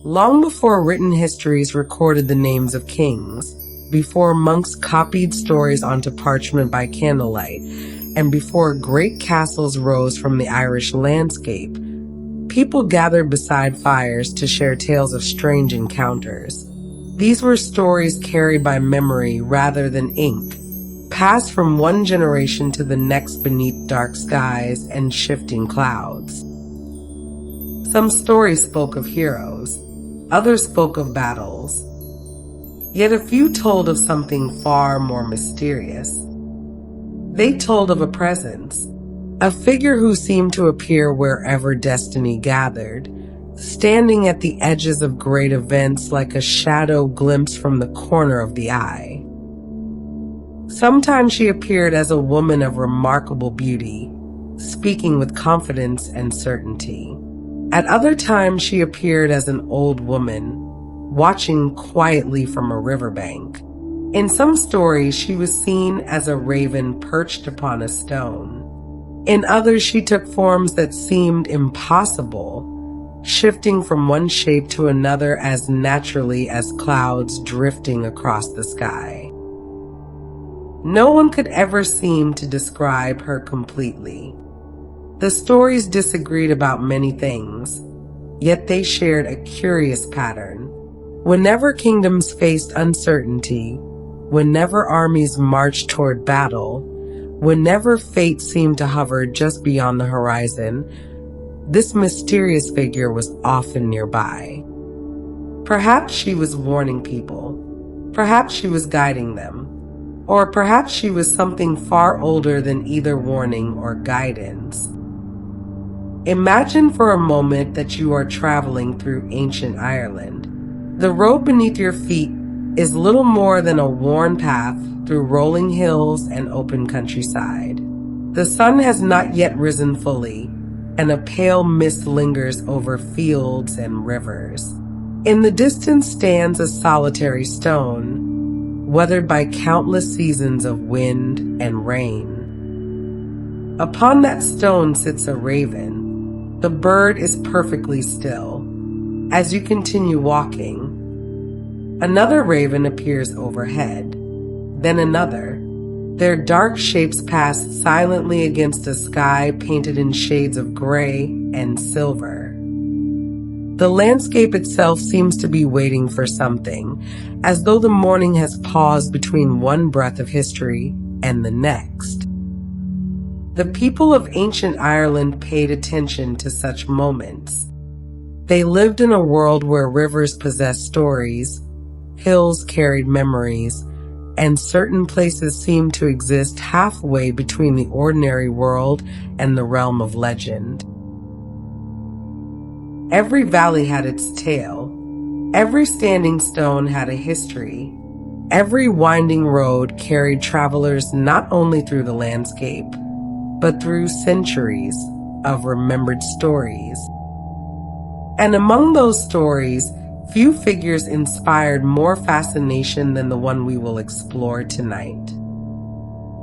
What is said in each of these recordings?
Long before written histories recorded the names of kings, before monks copied stories onto parchment by candlelight, and before great castles rose from the Irish landscape, people gathered beside fires to share tales of strange encounters. These were stories carried by memory rather than ink, passed from one generation to the next beneath dark skies and shifting clouds. Some stories spoke of heroes, others spoke of battles, yet a few told of something far more mysterious. They told of a presence, a figure who seemed to appear wherever destiny gathered, standing at the edges of great events like a shadow glimpsed from the corner of the eye. Sometimes she appeared as a woman of remarkable beauty, speaking with confidence and certainty. At other times she appeared as an old woman, watching quietly from a riverbank. In some stories she was seen as a raven perched upon a stone. In others she took forms that seemed impossible, shifting from one shape to another as naturally as clouds drifting across the sky. No one could ever seem to describe her completely. The stories disagreed about many things, yet they shared a curious pattern. Whenever kingdoms faced uncertainty, whenever armies marched toward battle, whenever fate seemed to hover just beyond the horizon, this mysterious figure was often nearby. Perhaps she was warning people, perhaps she was guiding them, or perhaps she was something far older than either warning or guidance. Imagine for a moment that you are traveling through ancient Ireland. The road beneath your feet is little more than a worn path through rolling hills and open countryside. The sun has not yet risen fully, and a pale mist lingers over fields and rivers. In the distance stands a solitary stone, weathered by countless seasons of wind and rain. Upon that stone sits a raven. The bird is perfectly still. As you continue walking, another raven appears overhead, then another. Their dark shapes pass silently against a sky painted in shades of gray and silver. The landscape itself seems to be waiting for something, as though the morning has paused between one breath of history and the next. The people of ancient Ireland paid attention to such moments. They lived in a world where rivers possessed stories, hills carried memories, and certain places seemed to exist halfway between the ordinary world and the realm of legend. Every valley had its tale. Every standing stone had a history. Every winding road carried travelers not only through the landscape, but through centuries of remembered stories. And among those stories, few figures inspired more fascination than the one we will explore tonight.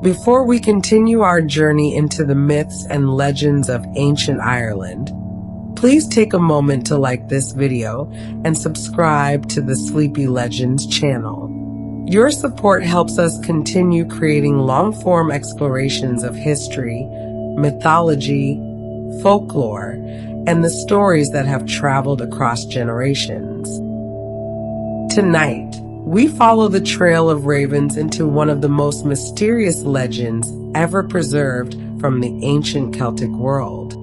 Before we continue our journey into the myths and legends of ancient Ireland, please take a moment to like this video and subscribe to the Sleepy Legends channel. Your support helps us continue creating long-form explorations of history, mythology, folklore, and the stories that have traveled across generations. Tonight, we follow the trail of ravens into one of the most mysterious legends ever preserved from the ancient Celtic world.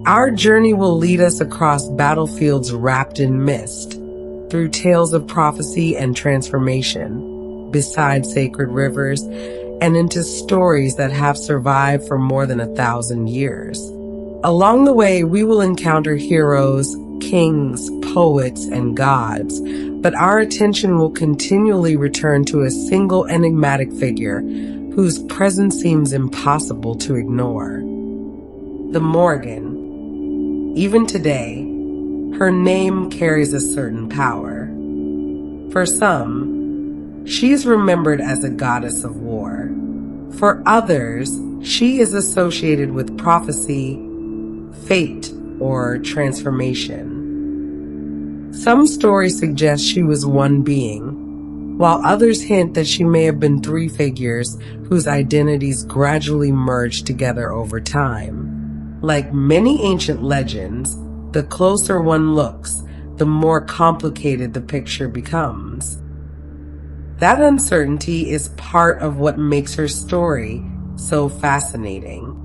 Our journey will lead us across battlefields wrapped in mist, through tales of prophecy and transformation, beside sacred rivers, and into stories that have survived for more than 1,000 years. Along the way, we will encounter heroes, kings, poets, and gods, but our attention will continually return to a single enigmatic figure whose presence seems impossible to ignore. The Morrigan. Even today, her name carries a certain power. For some, she is remembered as a goddess of war. For others, she is associated with prophecy, fate, or transformation. Some stories suggest she was one being, while others hint that she may have been three figures whose identities gradually merged together over time. Like many ancient legends, the closer one looks, the more complicated the picture becomes. That uncertainty is part of what makes her story so fascinating.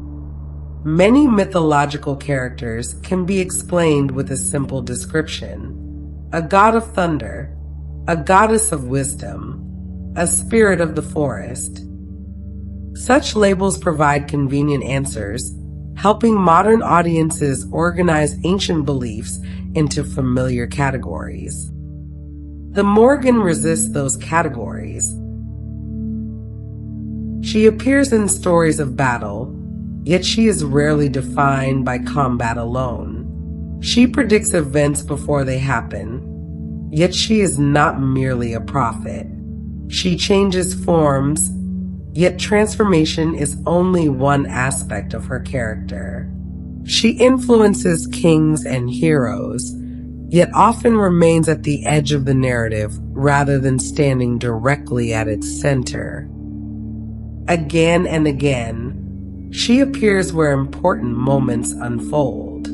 Many mythological characters can be explained with a simple description. A god of thunder, a goddess of wisdom, a spirit of the forest. Such labels provide convenient answers, helping modern audiences organize ancient beliefs into familiar categories. The Morrigan resists those categories. She appears in stories of battle, yet she is rarely defined by combat alone. She predicts events before they happen, yet she is not merely a prophet. She changes forms, yet transformation is only one aspect of her character. She influences kings and heroes, yet often remains at the edge of the narrative rather than standing directly at its center. Again and again, she appears where important moments unfold.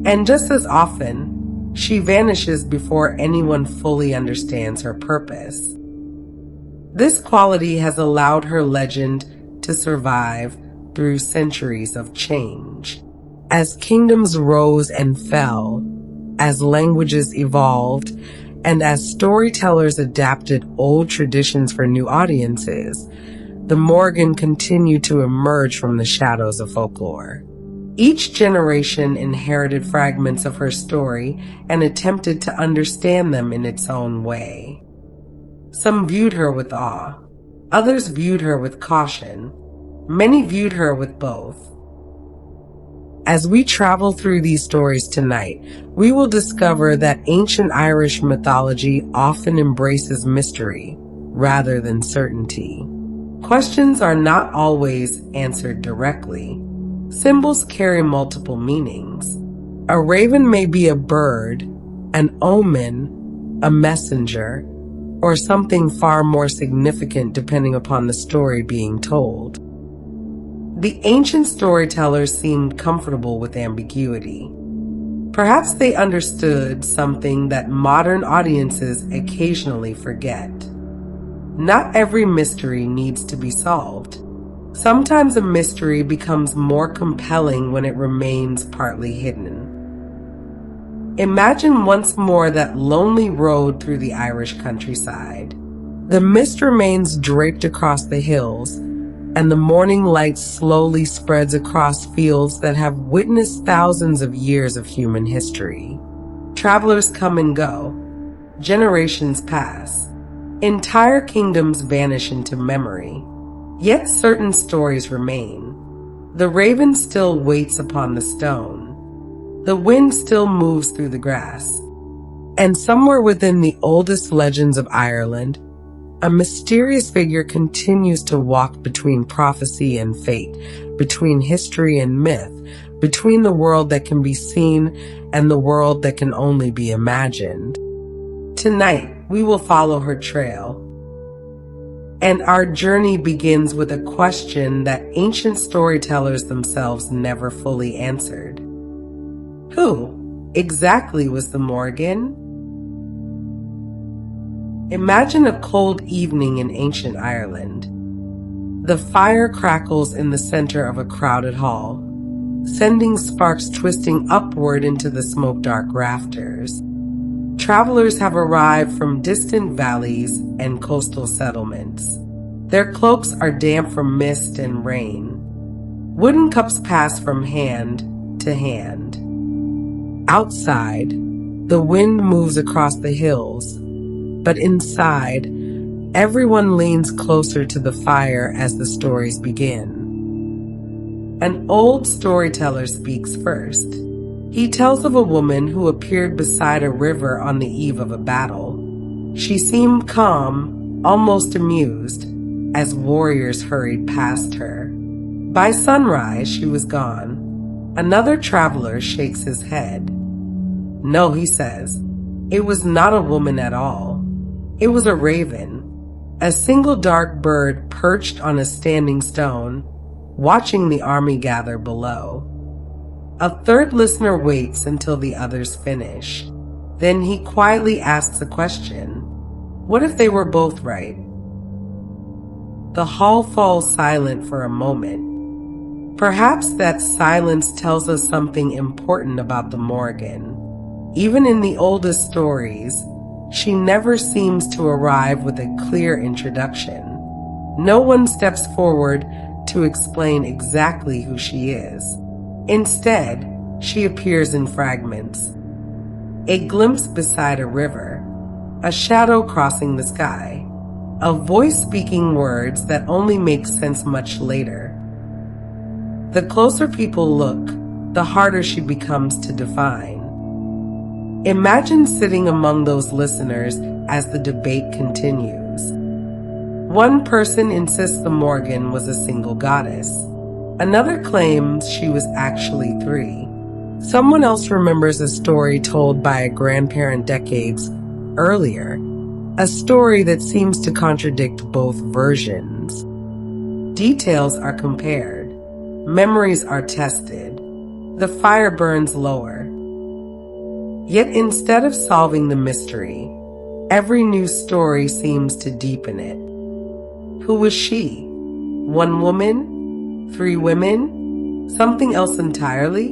And just as often, she vanishes before anyone fully understands her purpose. This quality has allowed her legend to survive through centuries of change. As kingdoms rose and fell, as languages evolved, and as storytellers adapted old traditions for new audiences, the Morrigan continued to emerge from the shadows of folklore. Each generation inherited fragments of her story and attempted to understand them in its own way. Some viewed her with awe, others viewed her with caution, many viewed her with both. As we travel through these stories tonight, we will discover that ancient Irish mythology often embraces mystery rather than certainty. Questions are not always answered directly. Symbols carry multiple meanings. A raven may be a bird, an omen, a messenger, or something far more significant depending upon the story being told. The ancient storytellers seemed comfortable with ambiguity. Perhaps they understood something that modern audiences occasionally forget. Not every mystery needs to be solved. Sometimes a mystery becomes more compelling when it remains partly hidden. Imagine once more that lonely road through the Irish countryside. The mist remains draped across the hills, and the morning light slowly spreads across fields that have witnessed thousands of years of human history. Travelers come and go. Generations pass. Entire kingdoms vanish into memory. Yet certain stories remain. The raven still waits upon the stone. The wind still moves through the grass. And somewhere within the oldest legends of Ireland, a mysterious figure continues to walk between prophecy and fate, between history and myth, between the world that can be seen and the world that can only be imagined. Tonight, we will follow her trail. And our journey begins with a question that ancient storytellers themselves never fully answered. Who exactly was the Morrigan? Imagine a cold evening in ancient Ireland. The fire crackles in the center of a crowded hall, sending sparks twisting upward into the smoke-dark rafters. Travelers have arrived from distant valleys and coastal settlements. Their cloaks are damp from mist and rain. Wooden cups pass from hand to hand. Outside, the wind moves across the hills, but inside, everyone leans closer to the fire as the stories begin. An old storyteller speaks first. He tells of a woman who appeared beside a river on the eve of a battle. She seemed calm, almost amused, as warriors hurried past her. By sunrise, she was gone. Another traveler shakes his head. No, he says, It was not a woman at all. It was a raven, a single dark bird perched on a standing stone, watching the army gather below. A third listener waits until the others finish. Then he quietly asks a question. What if they were both right? The hall falls silent for a moment. Perhaps that silence tells us something important about the Morrigan. Even in the oldest stories, she never seems to arrive with a clear introduction. No one steps forward to explain exactly who she is. Instead, she appears in fragments. A glimpse beside a river, a shadow crossing the sky, a voice speaking words that only make sense much later. The closer people look, the harder she becomes to define. Imagine sitting among those listeners as the debate continues. One person insists the Morrigan was a single goddess. Another claims she was actually three. Someone else remembers a story told by a grandparent decades earlier, a story that seems to contradict both versions. Details are compared. Memories are tested. The fire burns lower. Yet instead of solving the mystery, every new story seems to deepen it. Who was she? One woman? Three women? Something else entirely?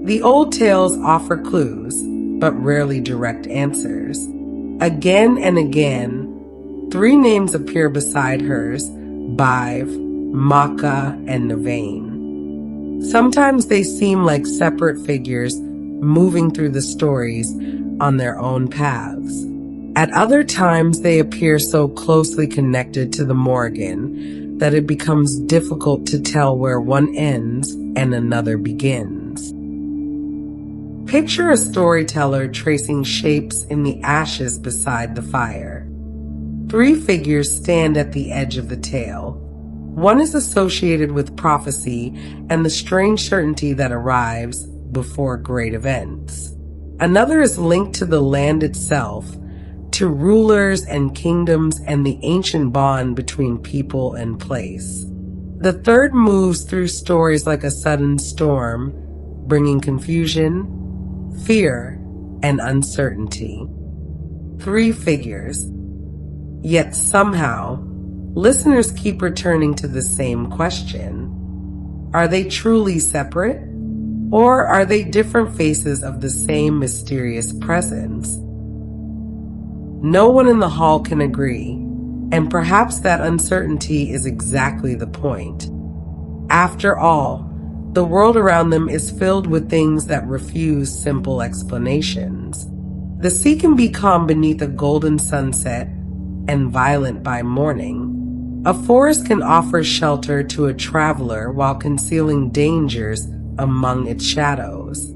The old tales offer clues, but rarely direct answers. Again and again, three names appear beside hers: Bive, Macha, and Navain. Sometimes they seem like separate figures moving through the stories on their own paths. At other times, they appear so closely connected to the Morrigan that it becomes difficult to tell where one ends and another begins. Picture a storyteller tracing shapes in the ashes beside the fire. Three figures stand at the edge of the tale. One is associated with prophecy and the strange certainty that arrives before great events. Another is linked to the land itself, to rulers and kingdoms and the ancient bond between people and place. The third moves through stories like a sudden storm, bringing confusion, fear, and uncertainty. Three figures. Yet somehow, listeners keep returning to the same question. Are they truly separate? Or are they different faces of the same mysterious presence? No one in the hall can agree, and perhaps that uncertainty is exactly the point. After all, the world around them is filled with things that refuse simple explanations. The sea can be calm beneath a golden sunset and violent by morning. A forest can offer shelter to a traveler while concealing dangers among its shadows.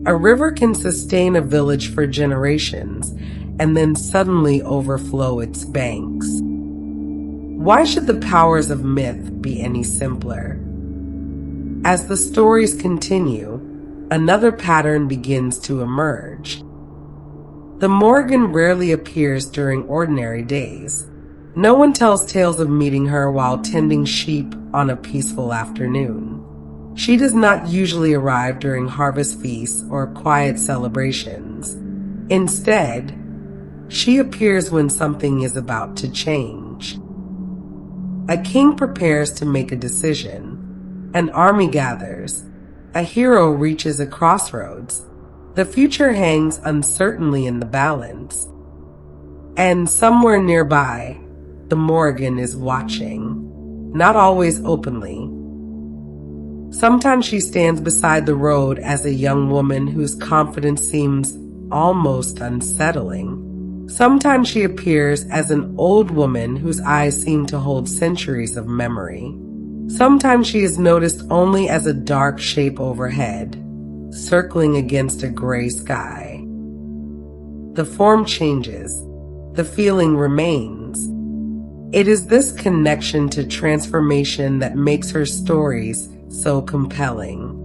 A river can sustain a village for generations and then suddenly overflow its banks. Why should the powers of myth be any simpler? As the stories continue, another pattern begins to emerge. The Morrigan rarely appears during ordinary days. No one tells tales of meeting her while tending sheep on a peaceful afternoon. She does not usually arrive during harvest feasts or quiet celebrations. Instead, she appears when something is about to change. A king prepares to make a decision. An army gathers. A hero reaches a crossroads. The future hangs uncertainly in the balance. And somewhere nearby, the Morrigan is watching, not always openly. Sometimes she stands beside the road as a young woman whose confidence seems almost unsettling. Sometimes she appears as an old woman whose eyes seem to hold centuries of memory. Sometimes she is noticed only as a dark shape overhead, circling against a gray sky. The form changes, the feeling remains. It is this connection to transformation that makes her stories so compelling.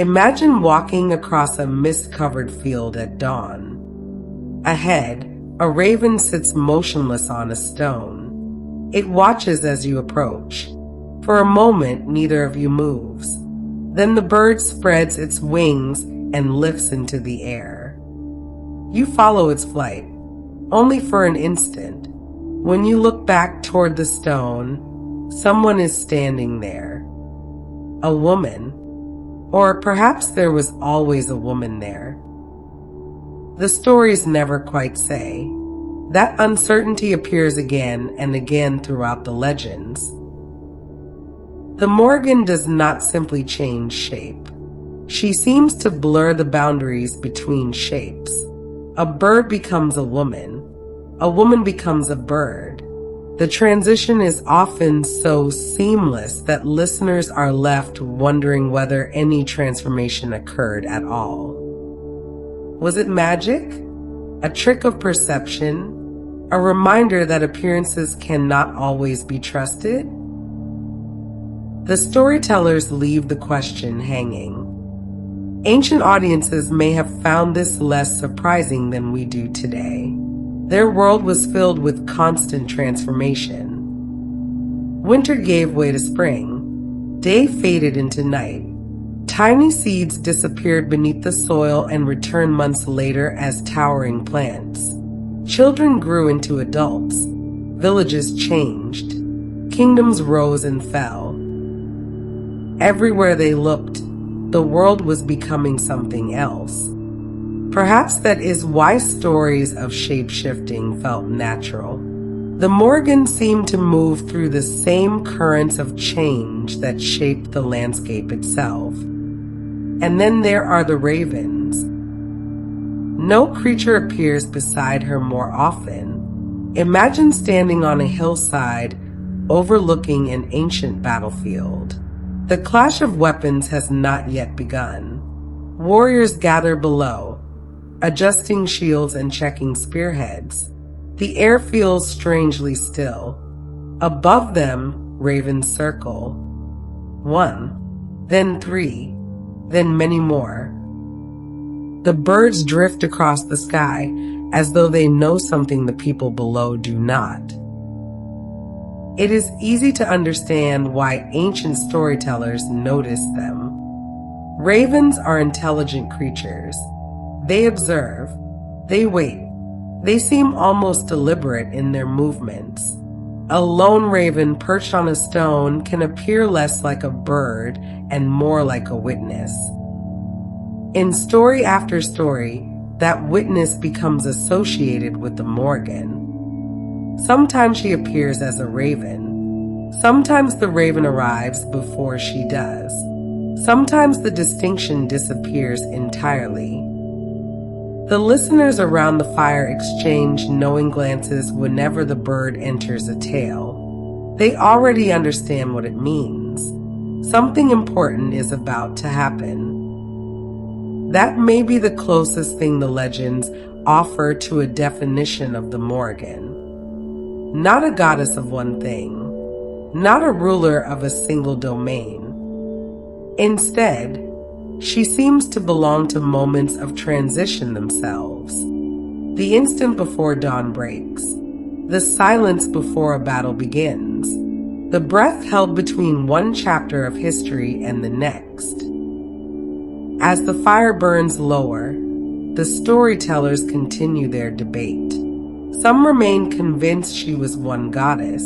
Imagine walking across a mist-covered field at dawn. Ahead, a raven sits motionless on a stone. It watches as you approach. For a moment, neither of you moves. Then the bird spreads its wings and lifts into the air. You follow its flight, only for an instant. When you look back toward the stone, someone is standing there. A woman. Or perhaps there was always a woman there. The stories never quite say. That uncertainty appears again and again throughout the legends. The Morrigan does not simply change shape. She seems to blur the boundaries between shapes. A bird becomes a woman becomes a bird. The transition is often so seamless that listeners are left wondering whether any transformation occurred at all. Was it magic? A trick of perception? A reminder that appearances cannot always be trusted? The storytellers leave the question hanging. Ancient audiences may have found this less surprising than we do today. Their world was filled with constant transformation. Winter gave way to spring. Day faded into night. Tiny seeds disappeared beneath the soil and returned months later as towering plants. Children grew into adults. Villages changed. Kingdoms rose and fell. Everywhere they looked, the world was becoming something else. Perhaps that is why stories of shape-shifting felt natural. The Morrigan seemed to move through the same currents of change that shaped the landscape itself. And then there are the ravens. No creature appears beside her more often. Imagine standing on a hillside overlooking an ancient battlefield. The clash of weapons has not yet begun. Warriors gather below, adjusting shields and checking spearheads. The air feels strangely still. Above them, ravens circle. 1, then 3, then many more. The birds drift across the sky as though they know something the people below do not. It is easy to understand why ancient storytellers noticed them. Ravens are intelligent creatures. They observe, they wait, they seem almost deliberate in their movements. A lone raven perched on a stone can appear less like a bird and more like a witness. In story after story, that witness becomes associated with the Morrigan. Sometimes she appears as a raven. Sometimes the raven arrives before she does. Sometimes the distinction disappears entirely. The listeners around the fire exchange knowing glances whenever the bird enters a tale. They already understand what it means. Something important is about to happen. That may be the closest thing the legends offer to a definition of the Morrigan. Not a goddess of one thing, not a ruler of a single domain. Instead, she seems to belong to moments of transition themselves. The instant before dawn breaks, the silence before a battle begins, the breath held between one chapter of history and the next. As the fire burns lower, the storytellers continue their debate. Some remain convinced she was one goddess.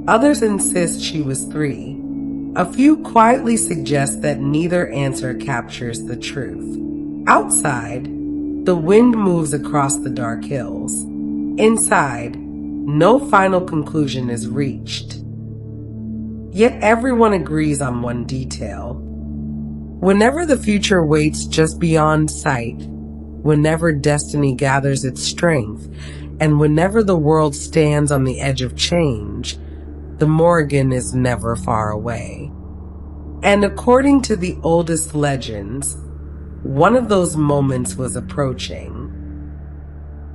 Others insist she was 3. A few quietly suggest that neither answer captures the truth. Outside, the wind moves across the dark hills. Inside, no final conclusion is reached. Yet everyone agrees on one detail. Whenever the future waits just beyond sight, whenever destiny gathers its strength, and whenever the world stands on the edge of change, the Morrigan is never far away. And according to the oldest legends, one of those moments was approaching.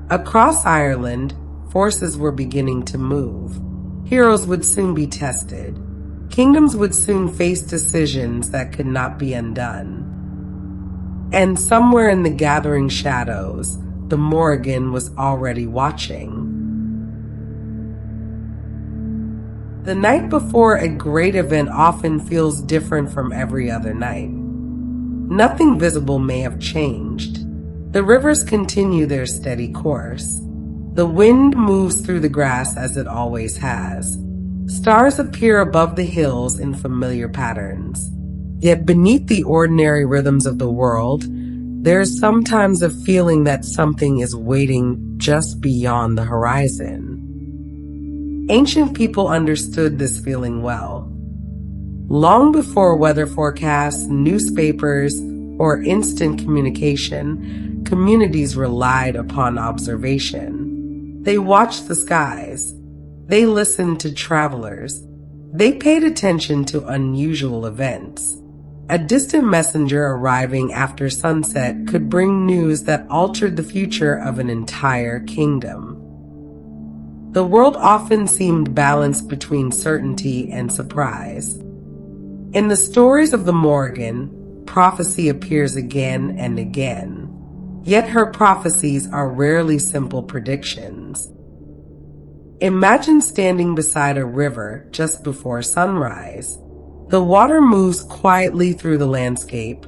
Across Ireland, forces were beginning to move. Heroes would soon be tested. Kingdoms would soon face decisions that could not be undone. And somewhere in the gathering shadows, the Morrigan was already watching. The night before a great event often feels different from every other night. Nothing visible may have changed. The rivers continue their steady course. The wind moves through the grass as it always has. Stars appear above the hills in familiar patterns. Yet beneath the ordinary rhythms of the world, there is sometimes a feeling that something is waiting just beyond the horizon. Ancient people understood this feeling well. Long before weather forecasts, newspapers, or instant communication, communities relied upon observation. They watched the skies. They listened to travelers. They paid attention to unusual events. A distant messenger arriving after sunset could bring news that altered the future of an entire kingdom. The world often seemed balanced between certainty and surprise. In the stories of the Morrigan, prophecy appears again and again, yet her prophecies are rarely simple predictions. Imagine standing beside a river just before sunrise. The water moves quietly through the landscape,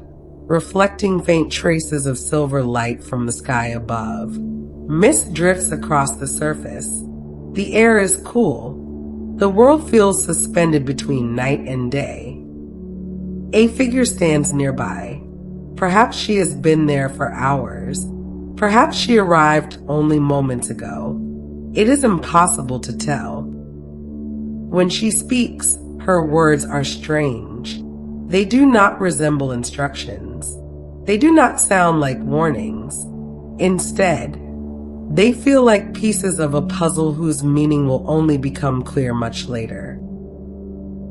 reflecting faint traces of silver light from the sky above. Mist drifts across the surface. The air is cool. The world feels suspended between night and day. A figure stands nearby. Perhaps she has been there for hours. Perhaps she arrived only moments ago. It is impossible to tell. When she speaks, her words are strange. They do not resemble instructions. They do not sound like warnings. Instead, they feel like pieces of a puzzle whose meaning will only become clear much later.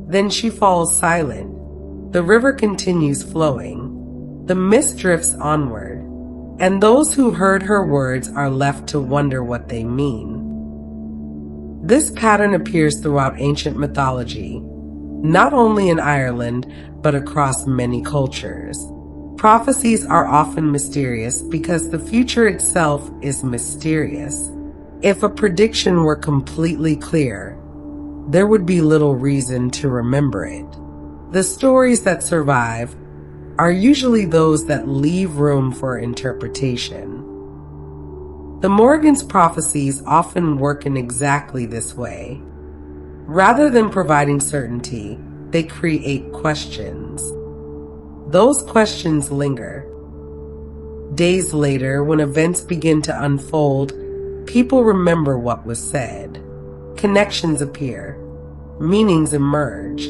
Then she falls silent. The river continues flowing. The mist drifts onward, and those who heard her words are left to wonder what they mean. This pattern appears throughout ancient mythology, not only in Ireland, but across many cultures. Prophecies are often mysterious because the future itself is mysterious. If a prediction were completely clear, there would be little reason to remember it. The stories that survive are usually those that leave room for interpretation. The Morrigan's prophecies often work in exactly this way. Rather than providing certainty, they create questions. Those questions linger. Days later, when events begin to unfold, people remember what was said. Connections appear. Meanings emerge.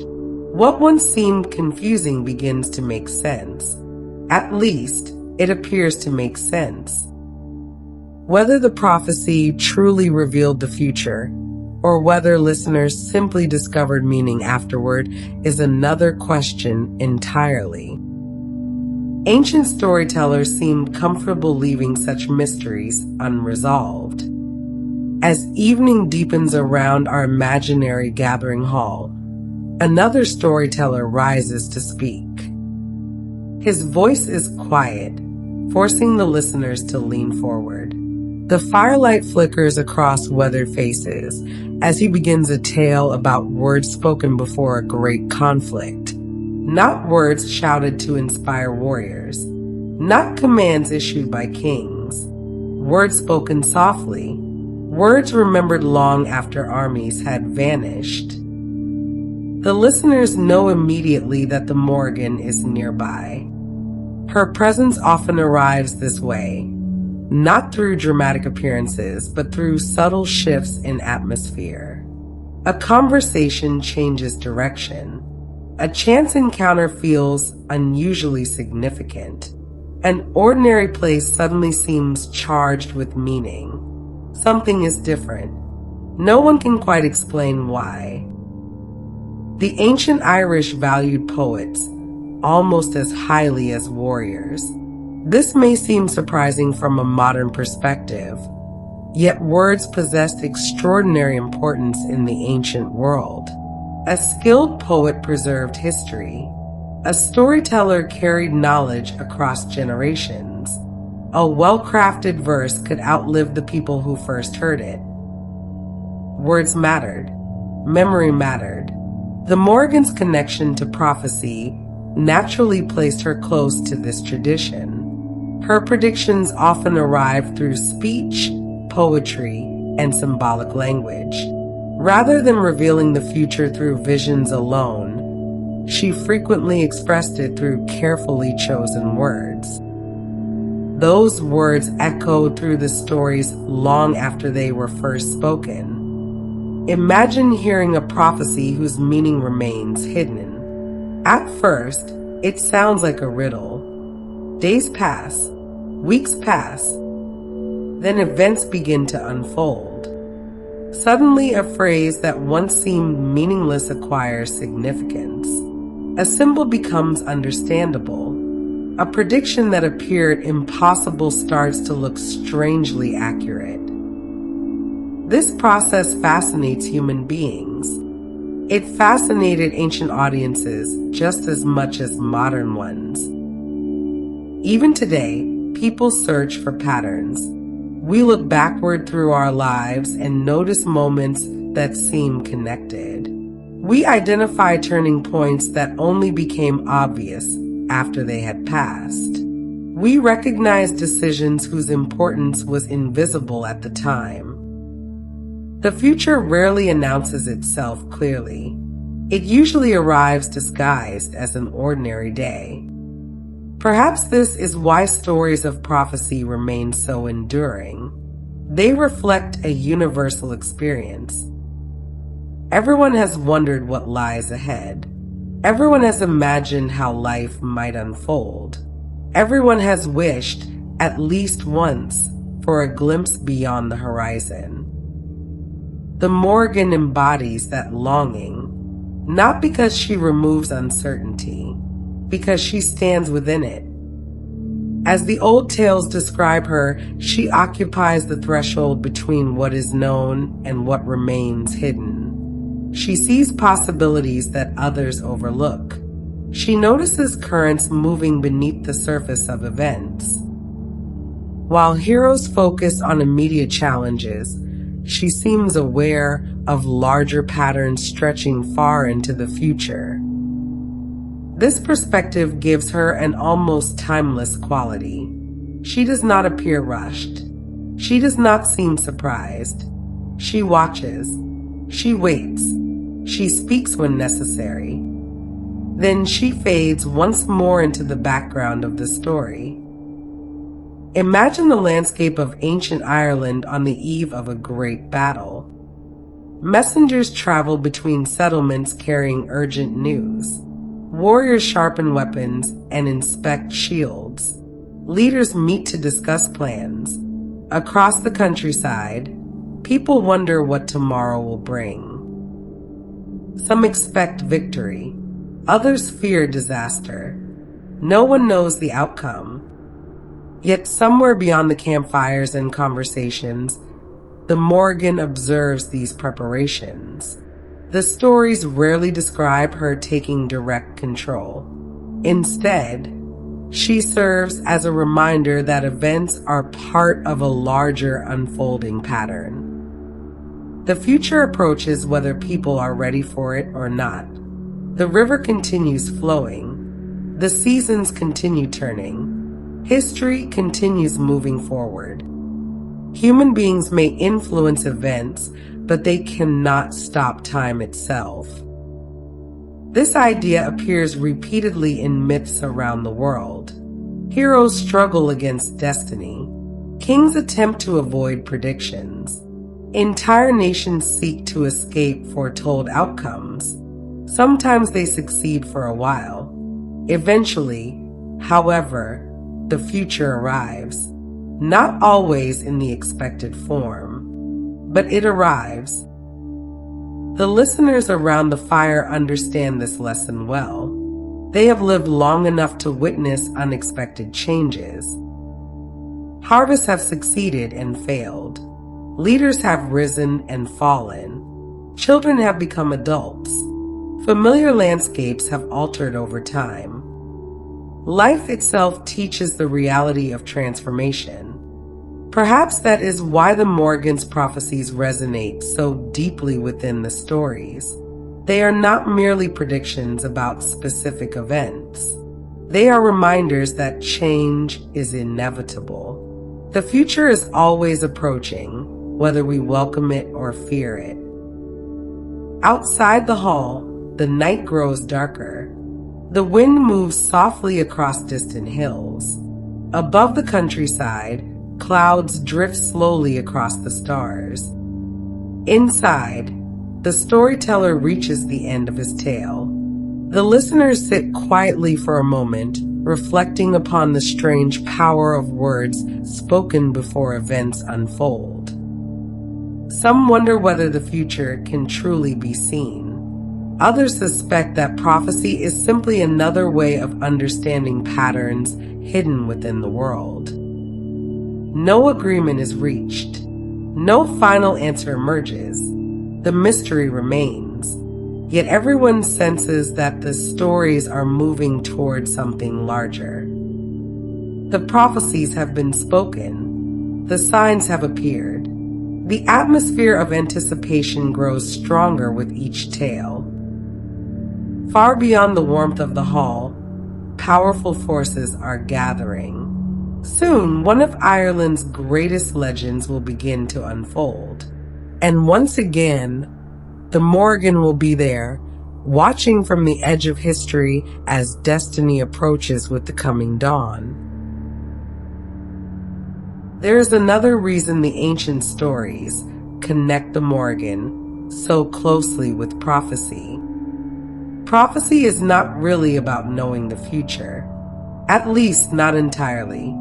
What once seemed confusing begins to make sense. At least, it appears to make sense. Whether the prophecy truly revealed the future, or whether listeners simply discovered meaning afterward, is another question entirely. Ancient storytellers seemed comfortable leaving such mysteries unresolved. As evening deepens around our imaginary gathering hall, another storyteller rises to speak. His voice is quiet, forcing the listeners to lean forward. The firelight flickers across weathered faces as he begins a tale about words spoken before a great conflict. Not words shouted to inspire warriors, not commands issued by kings. Words spoken softly, words remembered long after armies had vanished. The listeners know immediately that the Morrigan is nearby. Her presence often arrives this way, not through dramatic appearances, but through subtle shifts in atmosphere. A conversation changes direction. A chance encounter feels unusually significant. An ordinary place suddenly seems charged with meaning. Something is different. No one can quite explain why. The ancient Irish valued poets almost as highly as warriors. This may seem surprising from a modern perspective, yet words possessed extraordinary importance in the ancient world. A skilled poet preserved history. A storyteller carried knowledge across generations. A well-crafted verse could outlive the people who first heard it. Words mattered. Memory mattered. The Morrigan's connection to prophecy naturally placed her close to this tradition. Her predictions often arrived through speech, poetry, and symbolic language. Rather than revealing the future through visions alone, she frequently expressed it through carefully chosen words. Those words echoed through the stories long after they were first spoken. Imagine hearing a prophecy whose meaning remains hidden. At first, it sounds like a riddle. Days pass, weeks pass, then events begin to unfold. Suddenly, a phrase that once seemed meaningless acquires significance. A symbol becomes understandable. A prediction that appeared impossible starts to look strangely accurate. This process fascinates human beings. It fascinated ancient audiences just as much as modern ones. Even today, people search for patterns. We look backward through our lives and notice moments that seem connected. We identify turning points that only became obvious after they had passed. We recognize decisions whose importance was invisible at the time. The future rarely announces itself clearly. It usually arrives disguised as an ordinary day. Perhaps this is why stories of prophecy remain so enduring. They reflect a universal experience. Everyone has wondered what lies ahead. Everyone has imagined how life might unfold. Everyone has wished, at least once, for a glimpse beyond the horizon. The Morrigan embodies that longing, not because she removes uncertainty, because she stands within it. As the old tales describe her, she occupies the threshold between what is known and what remains hidden. She sees possibilities that others overlook. She notices currents moving beneath the surface of events. While heroes focus on immediate challenges, she seems aware of larger patterns stretching far into the future. This perspective gives her an almost timeless quality. She does not appear rushed. She does not seem surprised. She watches. She waits. She speaks when necessary. Then she fades once more into the background of the story. Imagine the landscape of ancient Ireland on the eve of a great battle. Messengers travel between settlements carrying urgent news. Warriors sharpen weapons and inspect shields. Leaders meet to discuss plans. Across the countryside, people wonder what tomorrow will bring. Some expect victory. Others fear disaster. No one knows the outcome. Yet somewhere beyond the campfires and conversations, the Morrigan observes these preparations. The stories rarely describe her taking direct control. Instead, she serves as a reminder that events are part of a larger unfolding pattern. The future approaches whether people are ready for it or not. The river continues flowing. The seasons continue turning. History continues moving forward. Human beings may influence events, but they cannot stop time itself. This idea appears repeatedly in myths around the world. Heroes struggle against destiny. Kings attempt to avoid predictions. Entire nations seek to escape foretold outcomes. Sometimes they succeed for a while. Eventually, however, the future arrives. Not always in the expected form, but it arrives. The listeners around the fire understand this lesson well. They have lived long enough to witness unexpected changes. Harvests have succeeded and failed. Leaders have risen and fallen. Children have become adults. Familiar landscapes have altered over time. Life itself teaches the reality of transformation. Perhaps that is why the Morrigan's prophecies resonate so deeply within the stories. They are not merely predictions about specific events. They are reminders that change is inevitable. The future is always approaching, whether we welcome it or fear it. Outside the hall, the night grows darker. The wind moves softly across distant hills. Above the countryside, clouds drift slowly across the stars. Inside, the storyteller reaches the end of his tale. The listeners sit quietly for a moment, reflecting upon the strange power of words spoken before events unfold. Some wonder whether the future can truly be seen. Others suspect that prophecy is simply another way of understanding patterns hidden within the world. No agreement is reached. No final answer emerges. The mystery remains. Yet everyone senses that the stories are moving toward something larger. The prophecies have been spoken. The signs have appeared. The atmosphere of anticipation grows stronger with each tale. Far beyond the warmth of the hall, powerful forces are gathering. Soon, one of Ireland's greatest legends will begin to unfold. And once again, the Morrigan will be there, watching from the edge of history as destiny approaches with the coming dawn. There is another reason the ancient stories connect the Morrigan so closely with prophecy. Prophecy is not really about knowing the future, at least not entirely.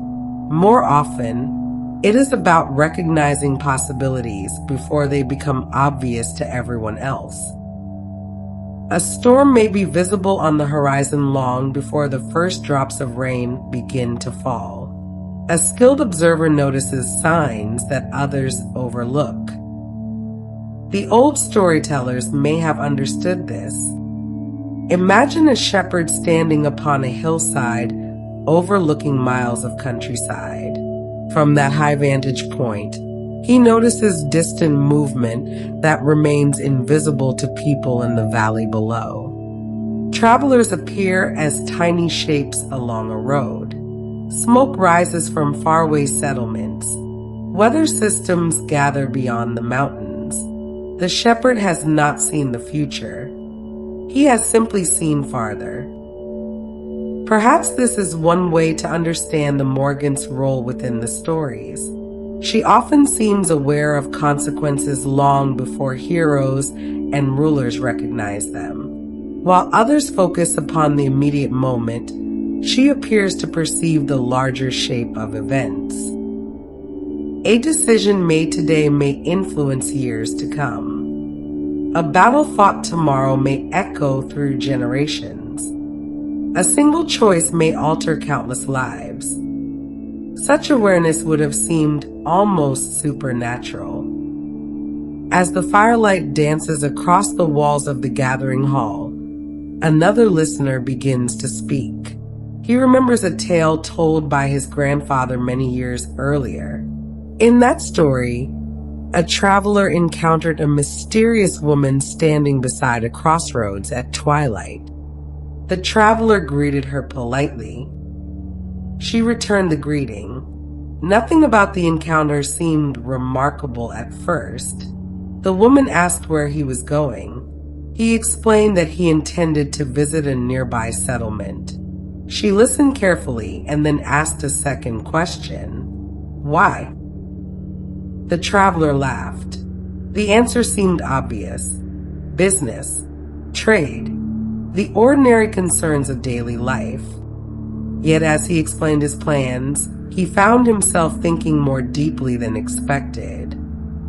More often, it is about recognizing possibilities before they become obvious to everyone else. A storm may be visible on the horizon long before the first drops of rain begin to fall. A skilled observer notices signs that others overlook. The old storytellers may have understood this. Imagine a shepherd standing upon a hillside overlooking miles of countryside. From that high vantage point, he notices distant movement that remains invisible to people in the valley below. Travelers appear as tiny shapes along a road. Smoke rises from faraway settlements. Weather systems gather beyond the mountains. The shepherd has not seen the future. He has simply seen farther. Perhaps this is one way to understand the Morrigan's role within the stories. She often seems aware of consequences long before heroes and rulers recognize them. While others focus upon the immediate moment, she appears to perceive the larger shape of events. A decision made today may influence years to come. A battle fought tomorrow may echo through generations. A single choice may alter countless lives. Such awareness would have seemed almost supernatural. As the firelight dances across the walls of the gathering hall, another listener begins to speak. He remembers a tale told by his grandfather many years earlier. In that story, a traveler encountered a mysterious woman standing beside a crossroads at twilight. The traveler greeted her politely. She returned the greeting. Nothing about the encounter seemed remarkable at first. The woman asked where he was going. He explained that he intended to visit a nearby settlement. She listened carefully and then asked a second question. Why? The traveler laughed. The answer seemed obvious. Business, trade, the ordinary concerns of daily life. Yet as he explained his plans, he found himself thinking more deeply than expected.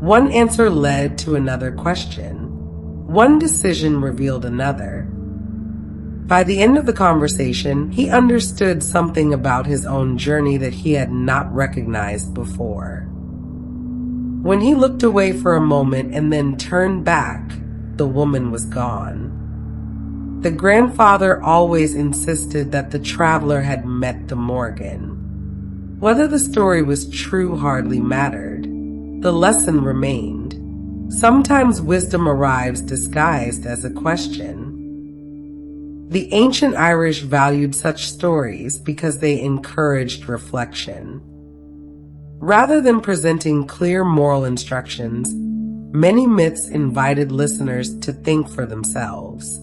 One answer led to another question. One decision revealed another. By the end of the conversation, he understood something about his own journey that he had not recognized before. When he looked away for a moment and then turned back, the woman was gone. The grandfather always insisted that the traveler had met the Morrigan. Whether the story was true hardly mattered. The lesson remained. Sometimes wisdom arrives disguised as a question. The ancient Irish valued such stories because they encouraged reflection. Rather than presenting clear moral instructions, many myths invited listeners to think for themselves.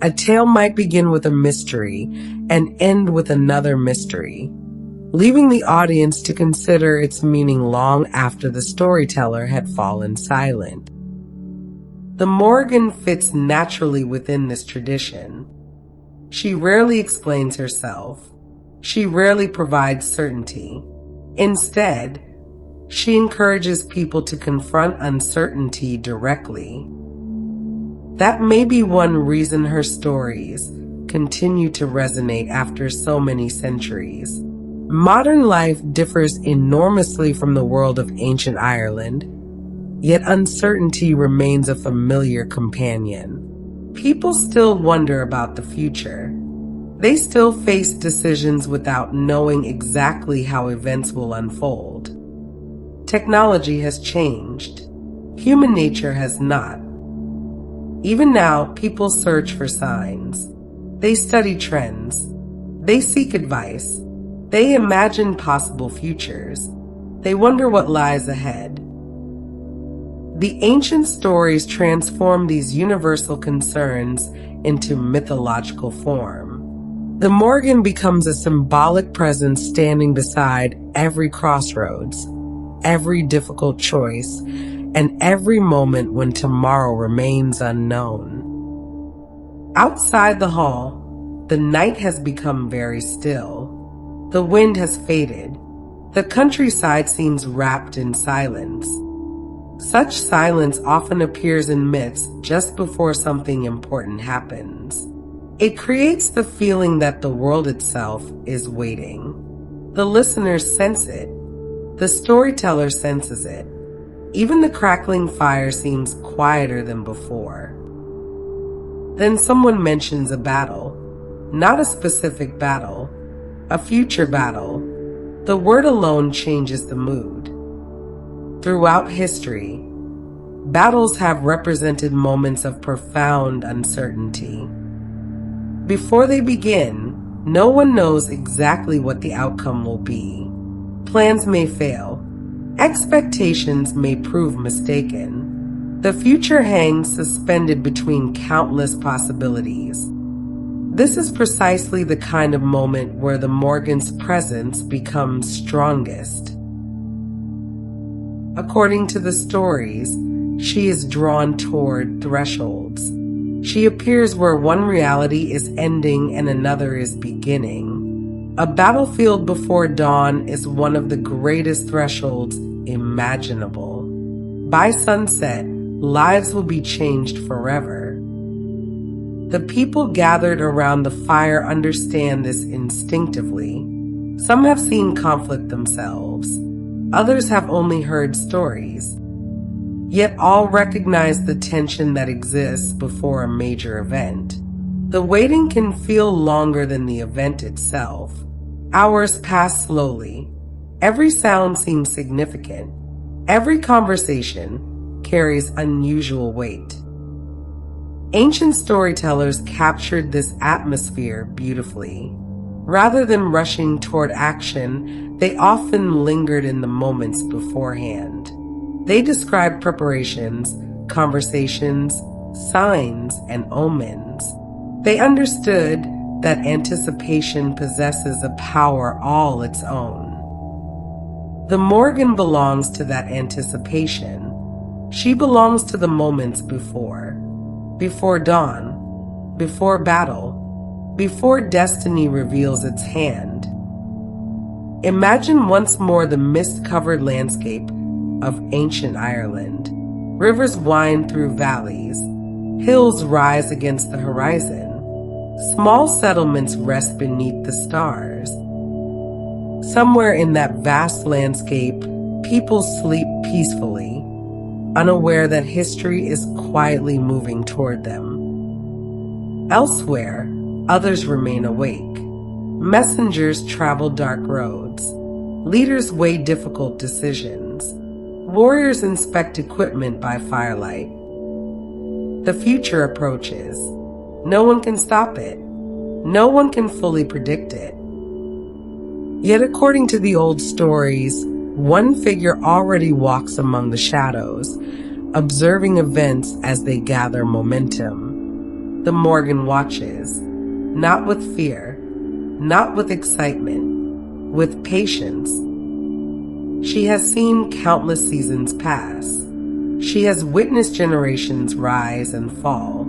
A tale might begin with a mystery and end with another mystery, leaving the audience to consider its meaning long after the storyteller had fallen silent. The Morrigan fits naturally within this tradition. She rarely explains herself. She rarely provides certainty. Instead, she encourages people to confront uncertainty directly. That may be one reason her stories continue to resonate after so many centuries. Modern life differs enormously from the world of ancient Ireland, yet uncertainty remains a familiar companion. People still wonder about the future. They still face decisions without knowing exactly how events will unfold. Technology has changed. Human nature has not. Even now, people search for signs. They study trends. They seek advice. They imagine possible futures. They wonder what lies ahead. The ancient stories transform these universal concerns into mythological form. The Morrigan becomes a symbolic presence standing beside every crossroads, every difficult choice, and every moment when tomorrow remains unknown. Outside the hall, the night has become very still. The wind has faded. The countryside seems wrapped in silence. Such silence often appears in myths just before something important happens. It creates the feeling that the world itself is waiting. The listeners sense it. The storyteller senses it. Even the crackling fire seems quieter than before. Then someone mentions a battle. Not a specific battle, a future battle. The word alone changes the mood. Throughout history, battles have represented moments of profound uncertainty. Before they begin, no one knows exactly what the outcome will be. Plans may fail. Expectations may prove mistaken. The future hangs suspended between countless possibilities. This is precisely the kind of moment where the Morrigan's presence becomes strongest. According to the stories, she is drawn toward thresholds. She appears where one reality is ending and another is beginning. A battlefield before dawn is one of the greatest thresholds imaginable. By sunset, lives will be changed forever. The people gathered around the fire understand this instinctively. Some have seen conflict themselves. Others have only heard stories. Yet all recognize the tension that exists before a major event. The waiting can feel longer than the event itself. Hours pass slowly. Every sound seems significant. Every conversation carries unusual weight. Ancient storytellers captured this atmosphere beautifully. Rather than rushing toward action, they often lingered in the moments beforehand. They described preparations, conversations, signs, and omens. They understood that anticipation possesses a power all its own. The Morrigan belongs to that anticipation. She belongs to the moments before dawn, before battle, before destiny reveals its hand. Imagine once more the mist-covered landscape of ancient Ireland. Rivers wind through valleys. Hills rise against the horizon. Small settlements rest beneath the stars. Somewhere in that vast landscape, people sleep peacefully, unaware that history is quietly moving toward them. Elsewhere, others remain awake. Messengers travel dark roads. Leaders weigh difficult decisions. Warriors inspect equipment by firelight. The future approaches. No one can stop it. No one can fully predict it. Yet according to the old stories, one figure already walks among the shadows, observing events as they gather momentum. The Morrigan watches, not with fear, not with excitement, with patience. She has seen countless seasons pass. She has witnessed generations rise and fall.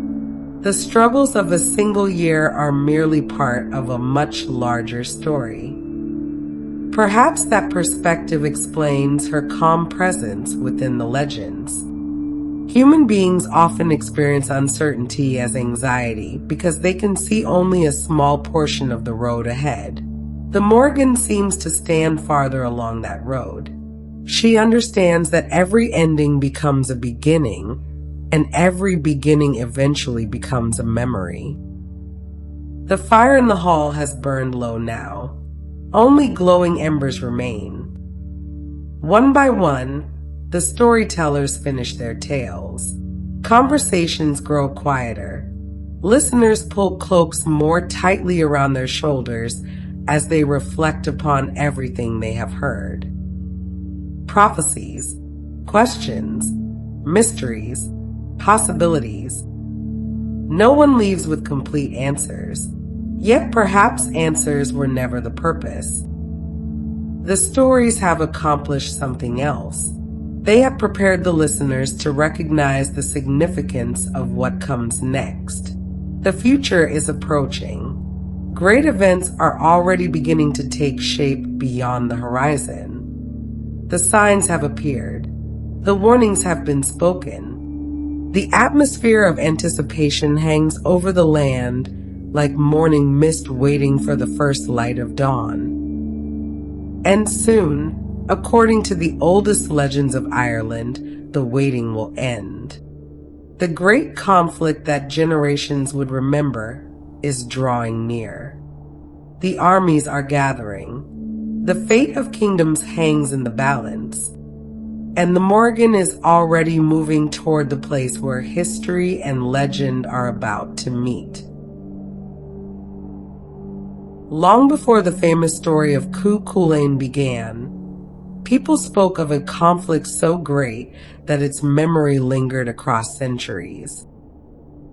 The struggles of a single year are merely part of a much larger story. Perhaps that perspective explains her calm presence within the legends. Human beings often experience uncertainty as anxiety because they can see only a small portion of the road ahead. The Morrigan seems to stand farther along that road. She understands that every ending becomes a beginning, and every beginning eventually becomes a memory. The fire in the hall has burned low now. Only glowing embers remain. One by one, the storytellers finish their tales. Conversations grow quieter. Listeners pull cloaks more tightly around their shoulders as they reflect upon everything they have heard. Prophecies, questions, mysteries, possibilities. No one leaves with complete answers, yet perhaps answers were never the purpose. The stories have accomplished something else. They have prepared the listeners to recognize the significance of what comes next. The future is approaching. Great events are already beginning to take shape beyond the horizon. The signs have appeared. The warnings have been spoken. The atmosphere of anticipation hangs over the land like morning mist waiting for the first light of dawn. And soon, according to the oldest legends of Ireland, the waiting will end. The great conflict that generations would remember is drawing near. The armies are gathering. The fate of kingdoms hangs in the balance. And the Morrigan is already moving toward the place where history and legend are about to meet. Long before the famous story of Cú Chulainn began, people spoke of a conflict so great that its memory lingered across centuries.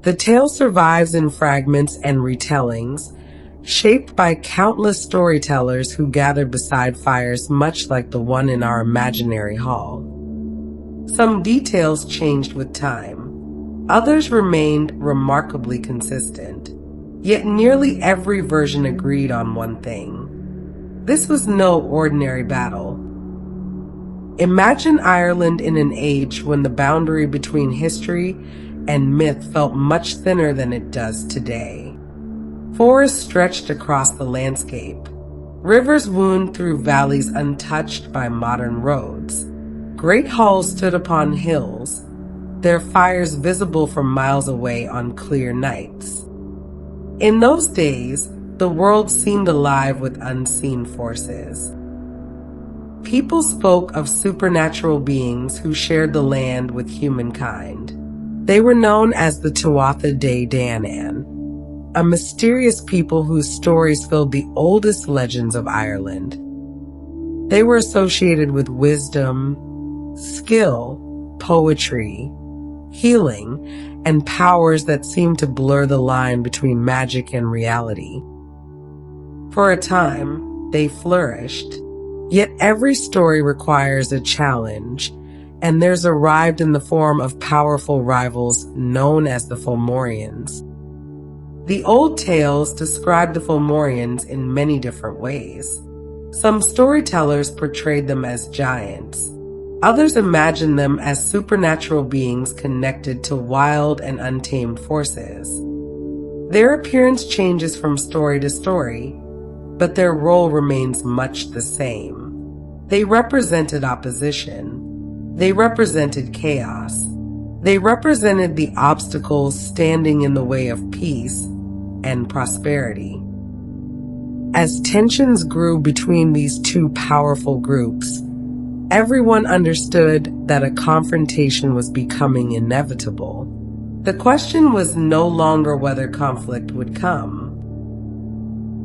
The tale survives in fragments and retellings, shaped by countless storytellers who gathered beside fires much like the one in our imaginary hall. Some details changed with time. Others remained remarkably consistent. Yet nearly every version agreed on one thing. This was no ordinary battle. Imagine Ireland in an age when the boundary between history and myth felt much thinner than it does today. Forests stretched across the landscape. Rivers wound through valleys untouched by modern roads. Great halls stood upon hills, their fires visible from miles away on clear nights. In those days, the world seemed alive with unseen forces. People spoke of supernatural beings who shared the land with humankind. They were known as the Tuatha De Danann, a mysterious people whose stories filled the oldest legends of Ireland. They were associated with wisdom, skill, poetry, healing, and powers that seemed to blur the line between magic and reality. For a time, they flourished. Yet every story requires a challenge, and theirs arrived in the form of powerful rivals known as the Fomorians. The old tales describe the Fomorians in many different ways. Some storytellers portrayed them as giants. Others imagined them as supernatural beings connected to wild and untamed forces. Their appearance changes from story to story, but their role remains much the same. They represented opposition. They represented chaos. They represented the obstacles standing in the way of peace and prosperity. As tensions grew between these two powerful groups, everyone understood that a confrontation was becoming inevitable. The question was no longer whether conflict would come.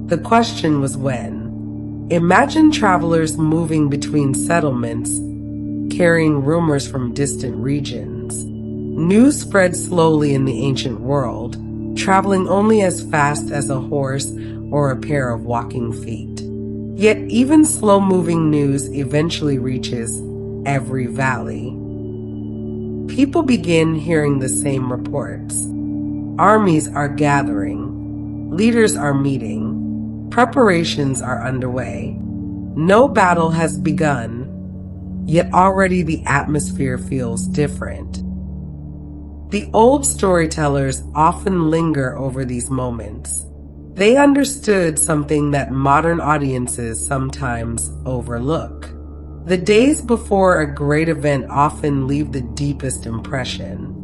The question was when. Imagine travelers moving between settlements, carrying rumors from distant regions. News spread slowly in the ancient world, traveling only as fast as a horse or a pair of walking feet. Yet even slow-moving news eventually reaches every valley. People begin hearing the same reports. Armies are gathering. Leaders are meeting. Preparations are underway. No battle has begun, yet already the atmosphere feels different. The old storytellers often linger over these moments. They understood something that modern audiences sometimes overlook. The days before a great event often leave the deepest impression.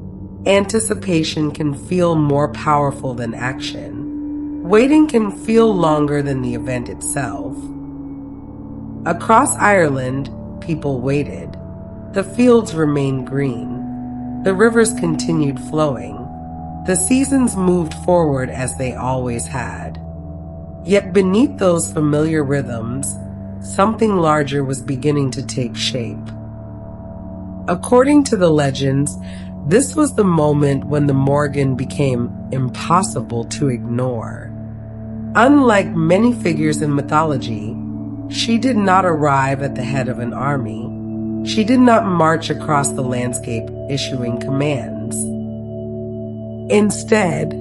Anticipation can feel more powerful than action. Waiting can feel longer than the event itself. Across Ireland, people waited. The fields remained green. The rivers continued flowing. The seasons moved forward as they always had. Yet beneath those familiar rhythms, something larger was beginning to take shape. According to the legends, this was the moment when the Morrigan became impossible to ignore. Unlike many figures in mythology, she did not arrive at the head of an army. She did not march across the landscape issuing commands. Instead,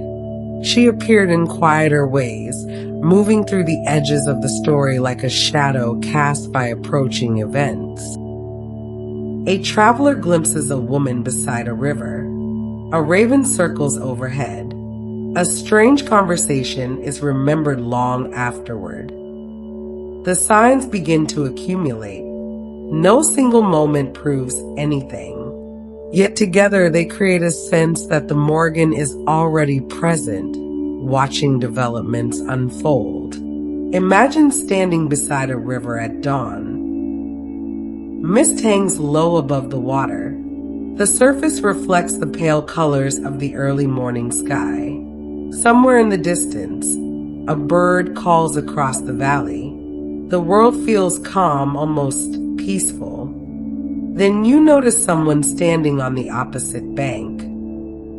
she appeared in quieter ways, moving through the edges of the story like a shadow cast by approaching events. A traveler glimpses a woman beside a river. A raven circles overhead. A strange conversation is remembered long afterward. The signs begin to accumulate. No single moment proves anything. Yet together they create a sense that the Morrigan is already present, watching developments unfold. Imagine standing beside a river at dawn. Mist hangs low above the water. The surface reflects the pale colors of the early morning sky. Somewhere in the distance, a bird calls across the valley. The world feels calm, almost peaceful. Then you notice someone standing on the opposite bank.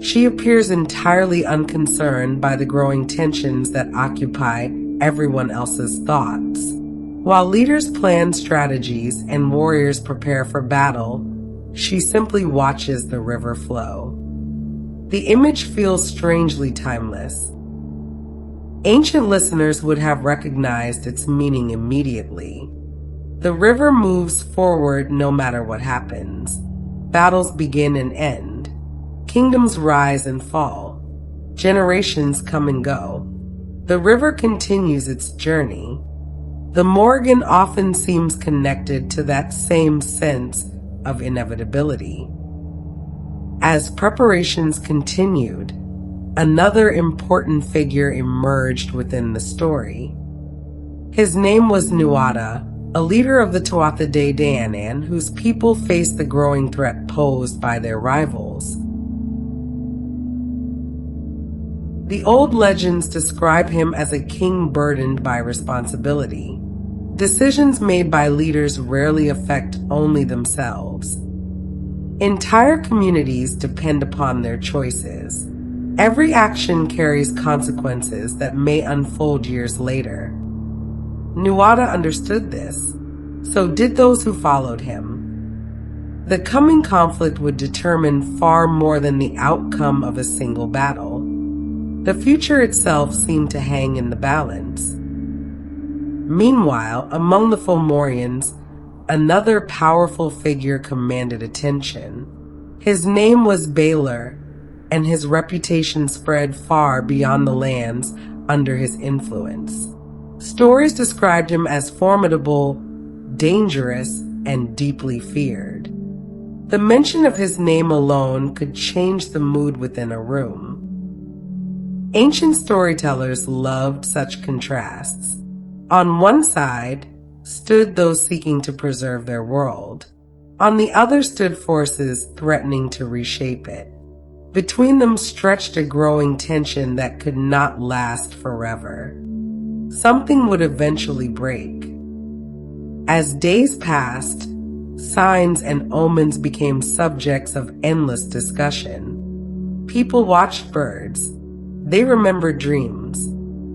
She appears entirely unconcerned by the growing tensions that occupy everyone else's thoughts. While leaders plan strategies and warriors prepare for battle, she simply watches the river flow. The image feels strangely timeless. Ancient listeners would have recognized its meaning immediately. The river moves forward no matter what happens. Battles begin and end. Kingdoms rise and fall. Generations come and go. The river continues its journey. The Morrigan often seems connected to that same sense of inevitability. As preparations continued, another important figure emerged within the story. His name was Nuada, a leader of the Tuatha De Danann, whose people faced the growing threat posed by their rivals. The old legends describe him as a king burdened by responsibility. Decisions made by leaders rarely affect only themselves. Entire communities depend upon their choices. Every action carries consequences that may unfold years later. Nuada understood this, so did those who followed him. The coming conflict would determine far more than the outcome of a single battle. The future itself seemed to hang in the balance. Meanwhile, among the Fomorians, another powerful figure commanded attention. His name was Balor, and his reputation spread far beyond the lands under his influence. Stories described him as formidable, dangerous, and deeply feared. The mention of his name alone could change the mood within a room. Ancient storytellers loved such contrasts. On one side stood those seeking to preserve their world. On the other stood forces threatening to reshape it. Between them stretched a growing tension that could not last forever. Something would eventually break. As days passed, signs and omens became subjects of endless discussion. People watched birds. They remembered dreams.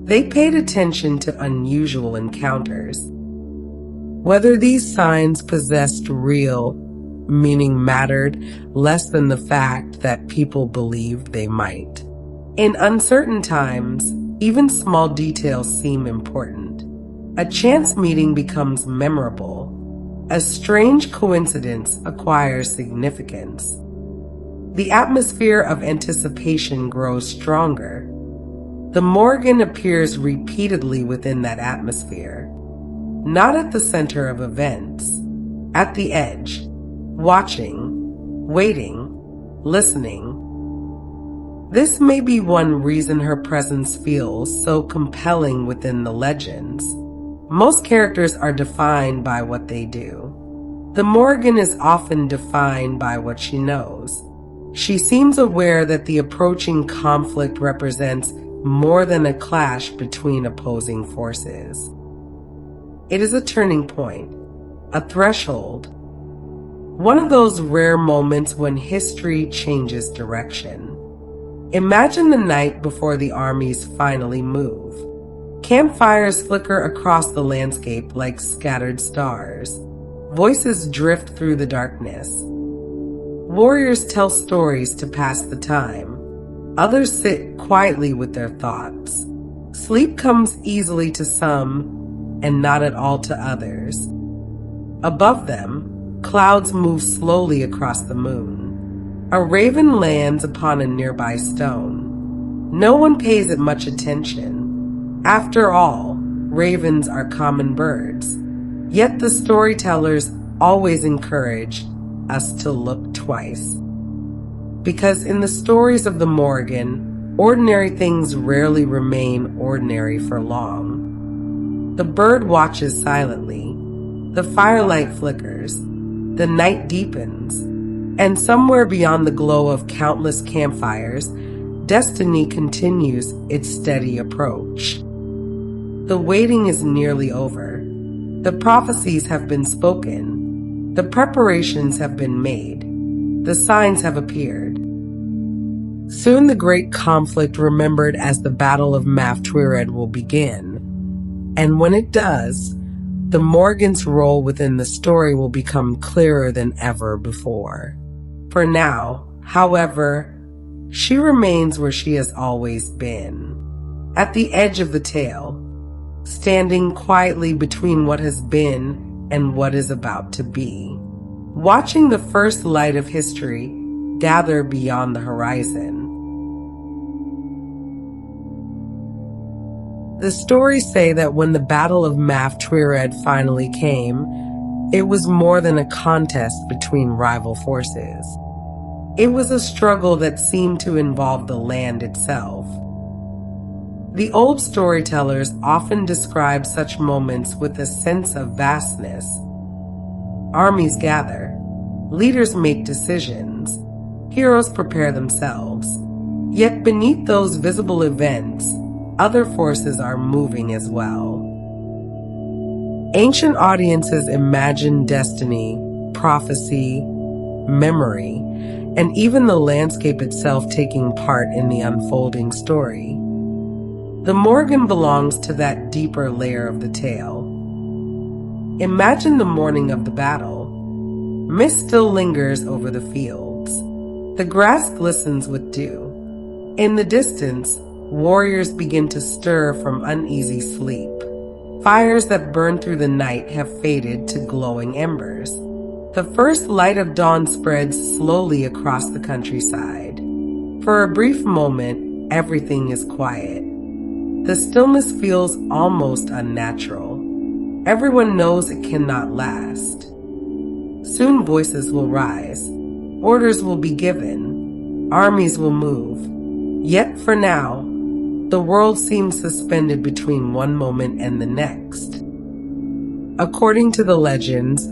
They paid attention to unusual encounters. Whether these signs possessed real meaning mattered less than the fact that people believed they might. In uncertain times, even small details seem important. A chance meeting becomes memorable. A strange coincidence acquires significance. The atmosphere of anticipation grows stronger. The Morrigan appears repeatedly within that atmosphere, not at the center of events, at the edge, watching, waiting, listening. This may be one reason her presence feels so compelling within the legends. Most characters are defined by what they do. The Morrigan is often defined by what she knows. She seems aware that the approaching conflict represents more than a clash between opposing forces. It is a turning point, a threshold, one of those rare moments when history changes direction. Imagine the night before the armies finally move. Campfires flicker across the landscape like scattered stars. Voices drift through the darkness. Warriors tell stories to pass the time. Others sit quietly with their thoughts. Sleep comes easily to some and not at all to others. Above them, clouds move slowly across the moon. A raven lands upon a nearby stone. No one pays it much attention. After all, ravens are common birds. Yet the storytellers always encourage us to look twice. Because in the stories of the Morrigan, ordinary things rarely remain ordinary for long. The bird watches silently. The firelight flickers. The night deepens. And somewhere beyond the glow of countless campfires, destiny continues its steady approach. The waiting is nearly over. The prophecies have been spoken. The preparations have been made. The signs have appeared. Soon the great conflict remembered as the Battle of Magh Tuireadh will begin. And when it does, the Morrigan's role within the story will become clearer than ever before. For now, however, she remains where she has always been, at the edge of the tale, standing quietly between what has been and what is about to be, watching the first light of history gather beyond the horizon. The stories say that when the Battle of Magh Tuireadh finally came, it was more than a contest between rival forces. It was a struggle that seemed to involve the land itself. The old storytellers often describe such moments with a sense of vastness. Armies gather, leaders make decisions, heroes prepare themselves. Yet beneath those visible events, other forces are moving as well. Ancient audiences imagine destiny, prophecy, memory, and even the landscape itself taking part in the unfolding story. The Morrigan belongs to that deeper layer of the tale. Imagine the morning of the battle. Mist still lingers over the fields. The grass glistens with dew. In the distance, warriors begin to stir from uneasy sleep. Fires that burned through the night have faded to glowing embers. The first light of dawn spreads slowly across the countryside. For a brief moment, everything is quiet. The stillness feels almost unnatural. Everyone knows it cannot last. Soon voices will rise. Orders will be given. Armies will move. Yet for now, The world seems suspended between one moment and the next. According to the legends,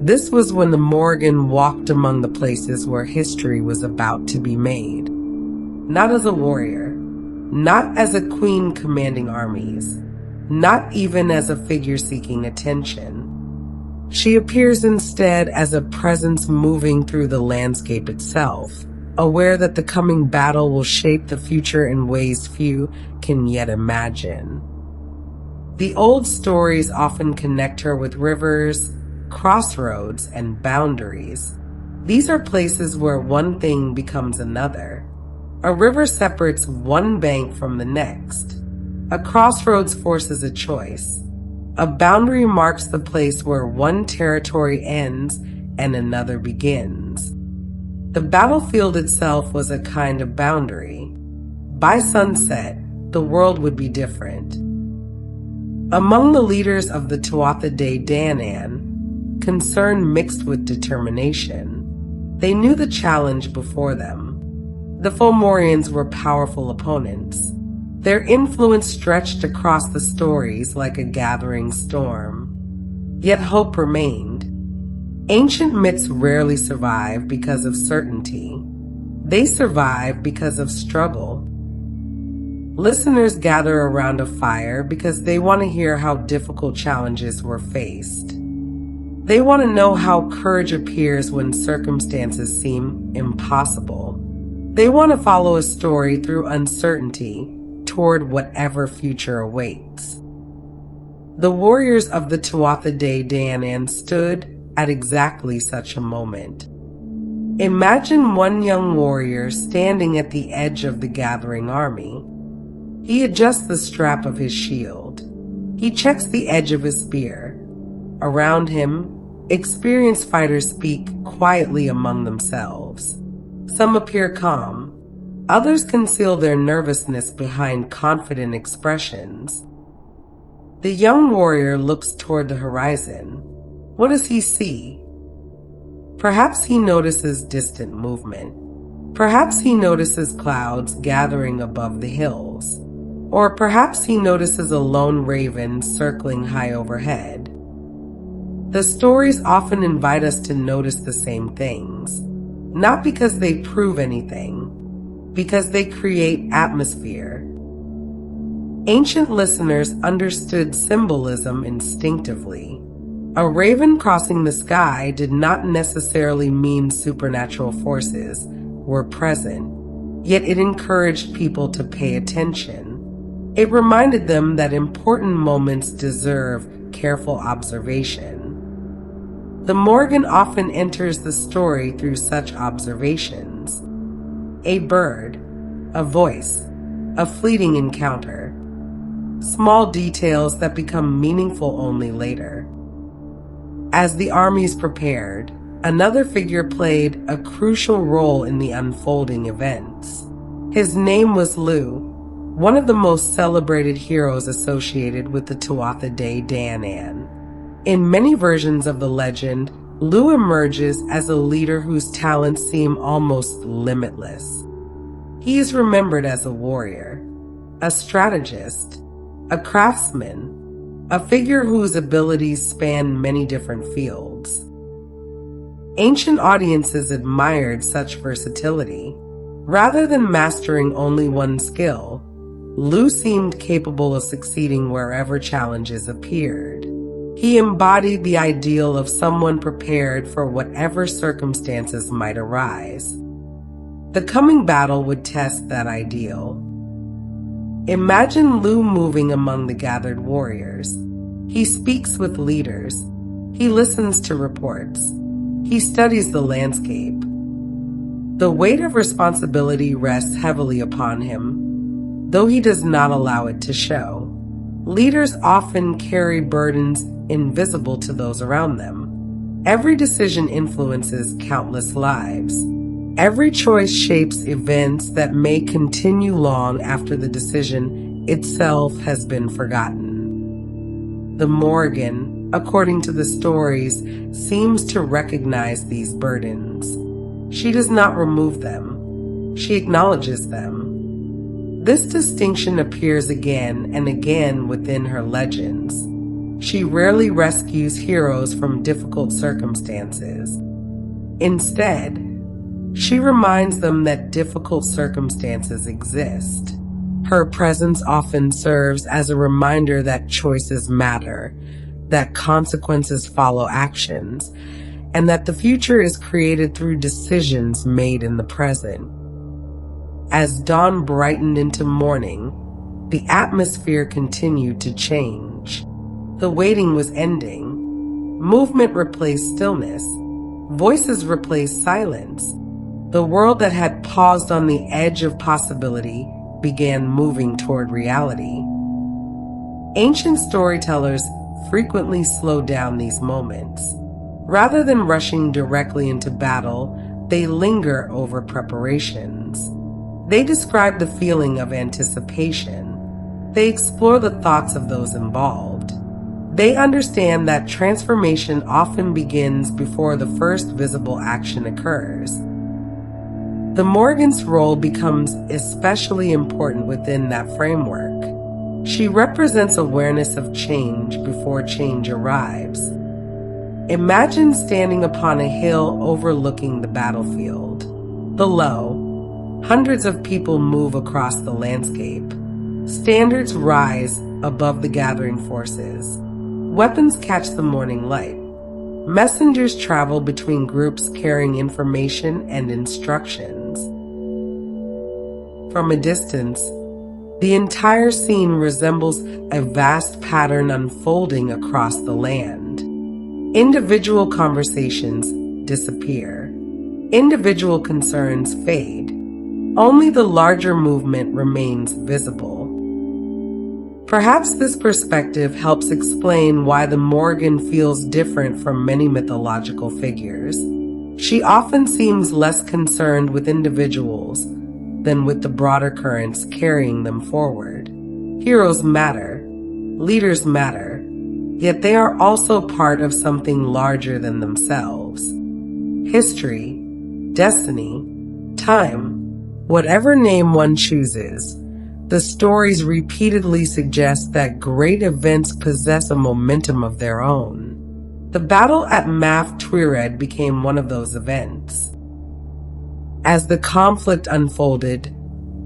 this was when the Morrigan walked among the places where history was about to be made. Not as a warrior, not as a queen commanding armies, not even as a figure seeking attention. She appears instead as a presence moving through the landscape itself, aware that the coming battle will shape the future in ways few can yet imagine. The old stories often connect her with rivers, crossroads, and boundaries. These are places where one thing becomes another. A river separates one bank from the next. A crossroads forces a choice. A boundary marks the place where one territory ends and another begins. The battlefield itself was a kind of boundary. By sunset, the world would be different. Among the leaders of the Tuatha De Danann, concern mixed with determination. They knew the challenge before them. The Fomorians were powerful opponents. Their influence stretched across the stories like a gathering storm. Yet hope remained. Ancient myths rarely survive because of certainty. They survive because of struggle. Listeners gather around a fire because they want to hear how difficult challenges were faced. They want to know how courage appears when circumstances seem impossible. They want to follow a story through uncertainty toward whatever future awaits. The warriors of the Tuatha De Danann stood at exactly such a moment. Imagine one young warrior standing at the edge of the gathering army. He adjusts the strap of his shield. He checks the edge of his spear. Around him, experienced fighters speak quietly among themselves. Some appear calm. Others conceal their nervousness behind confident expressions. The young warrior looks toward the horizon. What does he see? Perhaps he notices distant movement. Perhaps he notices clouds gathering above the hills. Or perhaps he notices a lone raven circling high overhead. The stories often invite us to notice the same things, not because they prove anything, because they create atmosphere. Ancient listeners understood symbolism instinctively. A raven crossing the sky did not necessarily mean supernatural forces were present, yet it encouraged people to pay attention. It reminded them that important moments deserve careful observation. The Morrigan often enters the story through such observations. A bird, a voice, a fleeting encounter. Small details that become meaningful only later. As the armies prepared, another figure played a crucial role in the unfolding events. His name was Lu, one of the most celebrated heroes associated with the Tuatha De Danann. In many versions of the legend, Lu emerges as a leader whose talents seem almost limitless. He is remembered as a warrior, a strategist, a craftsman, a figure whose abilities span many different fields. Ancient audiences admired such versatility. Rather than mastering only one skill, Lu seemed capable of succeeding wherever challenges appeared. He embodied the ideal of someone prepared for whatever circumstances might arise. The coming battle would test that ideal. Imagine Lu moving among the gathered warriors. He speaks with leaders. He listens to reports. He studies the landscape. The weight of responsibility rests heavily upon him, though he does not allow it to show. Leaders often carry burdens invisible to those around them. Every decision influences countless lives. Every choice shapes events that may continue long after the decision itself has been forgotten. The Morrigan, according to the stories, seems to recognize these burdens. She does not remove them. She acknowledges them. This distinction appears again and again within her legends. She rarely rescues heroes from difficult circumstances. Instead, she reminds them that difficult circumstances exist. Her presence often serves as a reminder that choices matter, that consequences follow actions, and that the future is created through decisions made in the present. As dawn brightened into morning, the atmosphere continued to change. The waiting was ending. Movement replaced stillness. Voices replaced silence. The world that had paused on the edge of possibility began moving toward reality. Ancient storytellers frequently slowed down these moments. Rather than rushing directly into battle, they linger over preparations. They describe the feeling of anticipation. They explore the thoughts of those involved. They understand that transformation often begins before the first visible action occurs. The Morrigan's role becomes especially important within that framework. She represents awareness of change before change arrives. Imagine standing upon a hill overlooking the battlefield. Below, hundreds of people move across the landscape. Standards rise above the gathering forces. Weapons catch the morning light. Messengers travel between groups carrying information and instructions. From a distance, the entire scene resembles a vast pattern unfolding across the land. Individual conversations disappear. Individual concerns fade. Only the larger movement remains visible. Perhaps this perspective helps explain why the Morrigan feels different from many mythological figures. She often seems less concerned with individuals than with the broader currents carrying them forward. Heroes matter, leaders matter, yet they are also part of something larger than themselves. History, destiny, time, whatever name one chooses, the stories repeatedly suggest that great events possess a momentum of their own. The Battle at Magh Tuireadh became one of those events. As the conflict unfolded,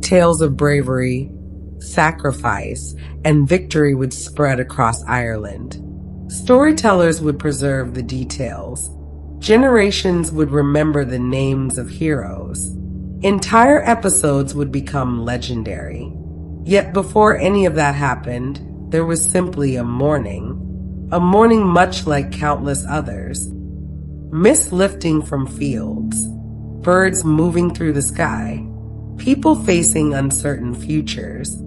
tales of bravery, sacrifice, and victory would spread across Ireland. Storytellers would preserve the details. Generations would remember the names of heroes. Entire episodes would become legendary. Yet before any of that happened, there was simply a mourning much like countless others. Mist lifting from fields, birds moving through the sky, people facing uncertain futures.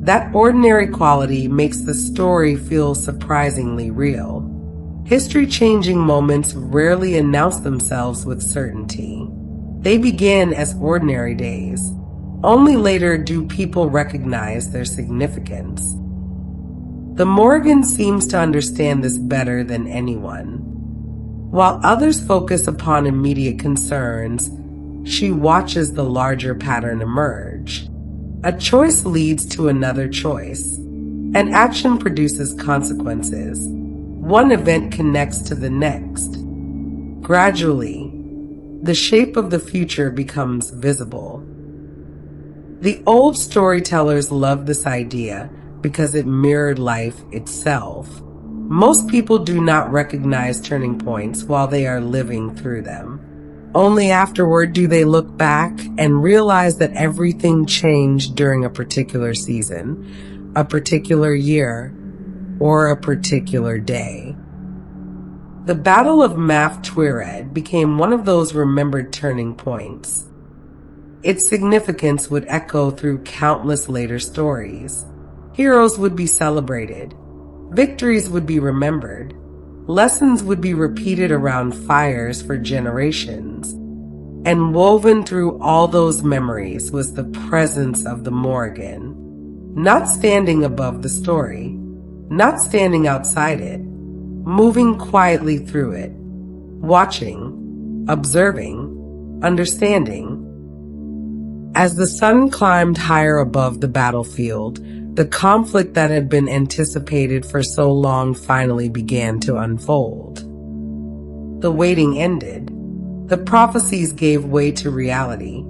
That ordinary quality makes the story feel surprisingly real. History-changing moments rarely announce themselves with certainty. They begin as ordinary days. Only later do people recognize their significance. The Morrigan seems to understand this better than anyone. While others focus upon immediate concerns, she watches the larger pattern emerge. A choice leads to another choice. An action produces consequences. One event connects to the next. Gradually, the shape of the future becomes visible. The old storytellers loved this idea because it mirrored life itself. Most people do not recognize turning points while they are living through them. Only afterward do they look back and realize that everything changed during a particular season, a particular year, or a particular day. The Battle of Magh Tuireadh became one of those remembered turning points. Its significance would echo through countless later stories. Heroes would be celebrated. Victories would be remembered. Lessons would be repeated around fires for generations. And woven through all those memories was the presence of the Morrigan. Not standing above the story, not standing outside it, moving quietly through it, watching, observing, understanding. As the sun climbed higher above the battlefield, the conflict that had been anticipated for so long finally began to unfold. The waiting ended. The prophecies gave way to reality.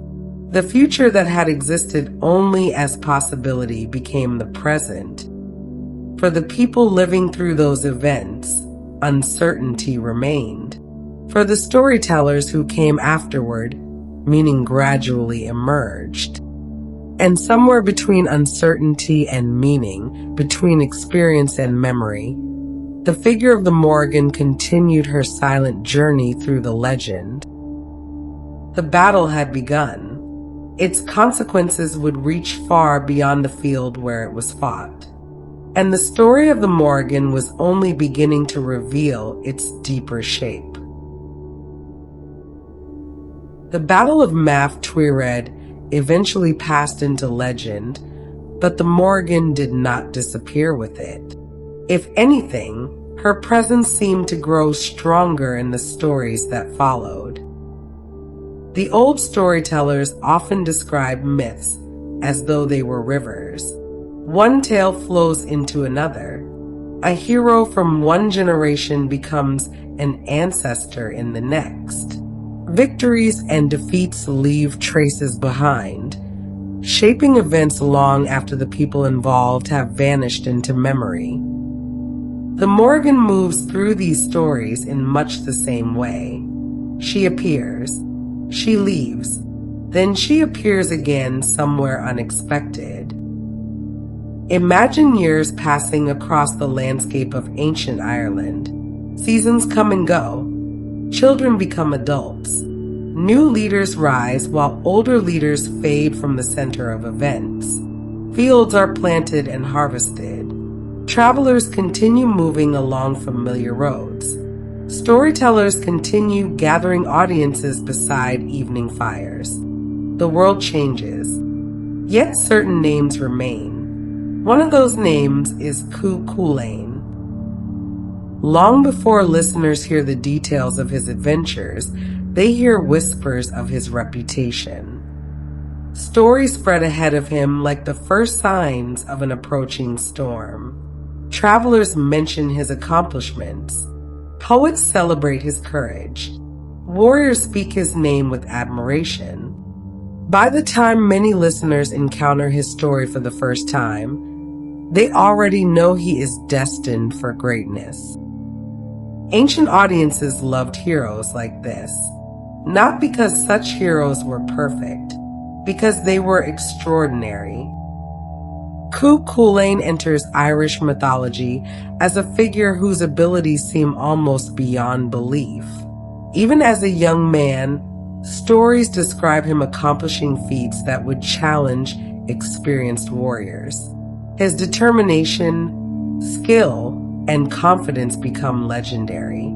The future that had existed only as possibility became the present. For the people living through those events, uncertainty remained. For the storytellers who came afterward, meaning gradually emerged. And somewhere between uncertainty and meaning, between experience and memory, the figure of the Morrigan continued her silent journey through the legend. The battle had begun. Its consequences would reach far beyond the field where it was fought. And the story of the Morrigan was only beginning to reveal its deeper shape. The Battle of Magh Tuireadh eventually passed into legend, but the Morrigan did not disappear with it. If anything, her presence seemed to grow stronger in the stories that followed. The old storytellers often describe myths as though they were rivers. One tale flows into another. A hero from one generation becomes an ancestor in the next. Victories and defeats leave traces behind, shaping events long after the people involved have vanished into memory. The Morrigan moves through these stories in much the same way. She appears, she leaves, then she appears again somewhere unexpected. Imagine years passing across the landscape of ancient Ireland. Seasons come and go. Children become adults. New leaders rise while older leaders fade from the center of events. Fields are planted and harvested. Travelers continue moving along familiar roads. Storytellers continue gathering audiences beside evening fires. The world changes, yet certain names remain. One of those names is Cú Chulainn. Long before listeners hear the details of his adventures, they hear whispers of his reputation. Stories spread ahead of him like the first signs of an approaching storm. Travelers mention his accomplishments. Poets celebrate his courage. Warriors speak his name with admiration. By the time many listeners encounter his story for the first time, they already know he is destined for greatness. Ancient audiences loved heroes like this, not because such heroes were perfect, because they were extraordinary. Cú Chulainn enters Irish mythology as a figure whose abilities seem almost beyond belief. Even as a young man, stories describe him accomplishing feats that would challenge experienced warriors. His determination, skill, and confidence become legendary.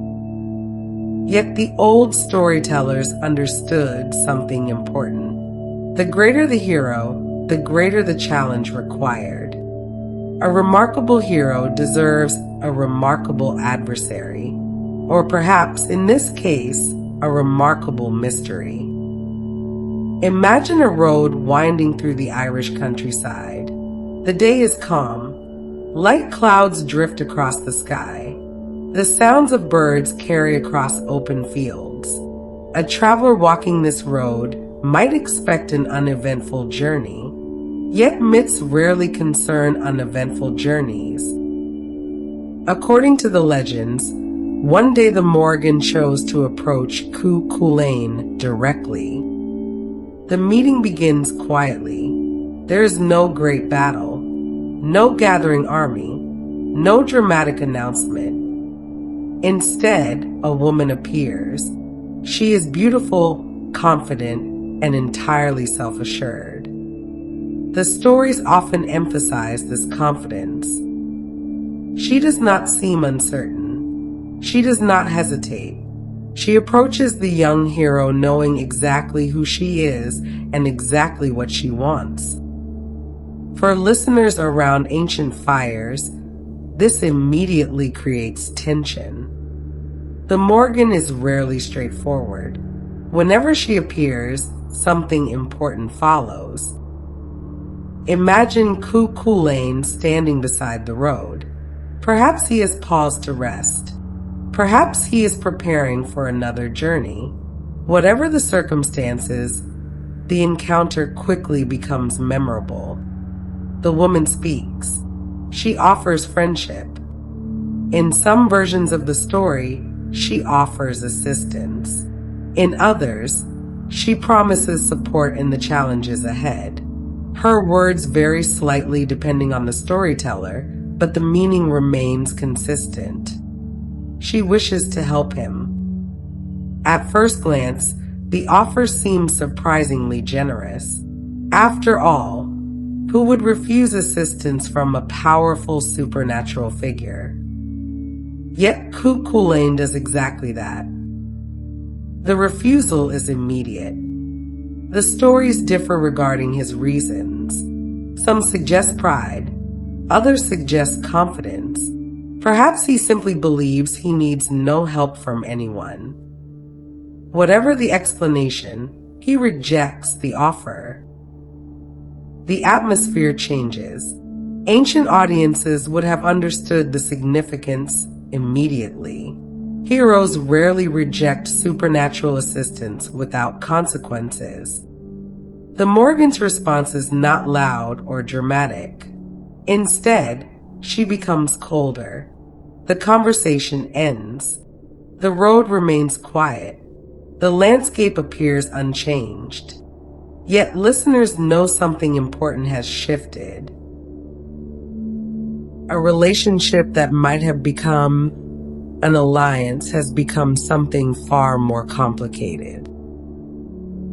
Yet the old storytellers understood something important. The greater the hero, the greater the challenge required. A remarkable hero deserves a remarkable adversary, or perhaps, in this case, a remarkable mystery. Imagine a road winding through the Irish countryside. The day is calm. Light clouds drift across the sky. The sounds of birds carry across open fields. A traveler walking this road might expect an uneventful journey. Yet myths rarely concern uneventful journeys. According to the legends, one day the Morrigan chose to approach Cú Chulainn directly. The meeting begins quietly. There is no great battle, no gathering army, no dramatic announcement. Instead, a woman appears. She is beautiful, confident, and entirely self-assured. The stories often emphasize this confidence. She does not seem uncertain. She does not hesitate. She approaches the young hero knowing exactly who she is and exactly what she wants. For listeners around ancient fires, this immediately creates tension. The Morrigan is rarely straightforward. Whenever she appears, something important follows. Imagine Cú Chulainn standing beside the road. Perhaps he has paused to rest. Perhaps he is preparing for another journey. Whatever the circumstances, the encounter quickly becomes memorable. The woman speaks. She offers friendship. In some versions of the story, she offers assistance. In others, she promises support in the challenges ahead. Her words vary slightly depending on the storyteller, but the meaning remains consistent. She wishes to help him. At first glance, the offer seems surprisingly generous. After all, who would refuse assistance from a powerful supernatural figure? Yet Cú Chulainn does exactly that. The refusal is immediate. The stories differ regarding his reasons. Some suggest pride, others suggest confidence. Perhaps he simply believes he needs no help from anyone. Whatever the explanation, he rejects the offer. The atmosphere changes. Ancient audiences would have understood the significance immediately. Heroes rarely reject supernatural assistance without consequences. The Morrigan's response is not loud or dramatic. Instead, she becomes colder. The conversation ends. The road remains quiet. The landscape appears unchanged. Yet listeners know something important has shifted. A relationship that might have become an alliance has become something far more complicated.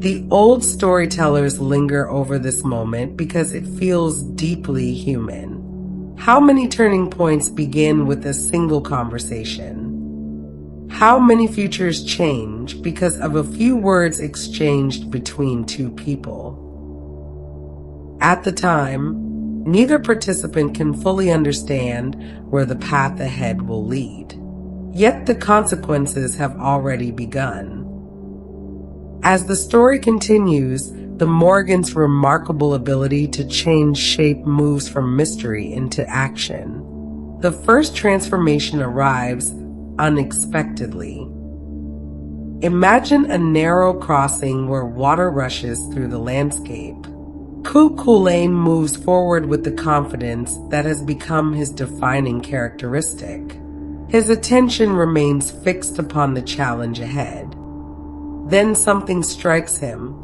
The old storytellers linger over this moment because it feels deeply human. How many turning points begin with a single conversation? How many futures change because of a few words exchanged between two people? At the time, neither participant can fully understand where the path ahead will lead. Yet the consequences have already begun. As the story continues, the Morrigan's remarkable ability to change shape moves from mystery into action. The first transformation arrives unexpectedly. Imagine a narrow crossing where water rushes through the landscape. Cú Chulainn moves forward with the confidence that has become his defining characteristic. His attention remains fixed upon the challenge ahead. Then something strikes him.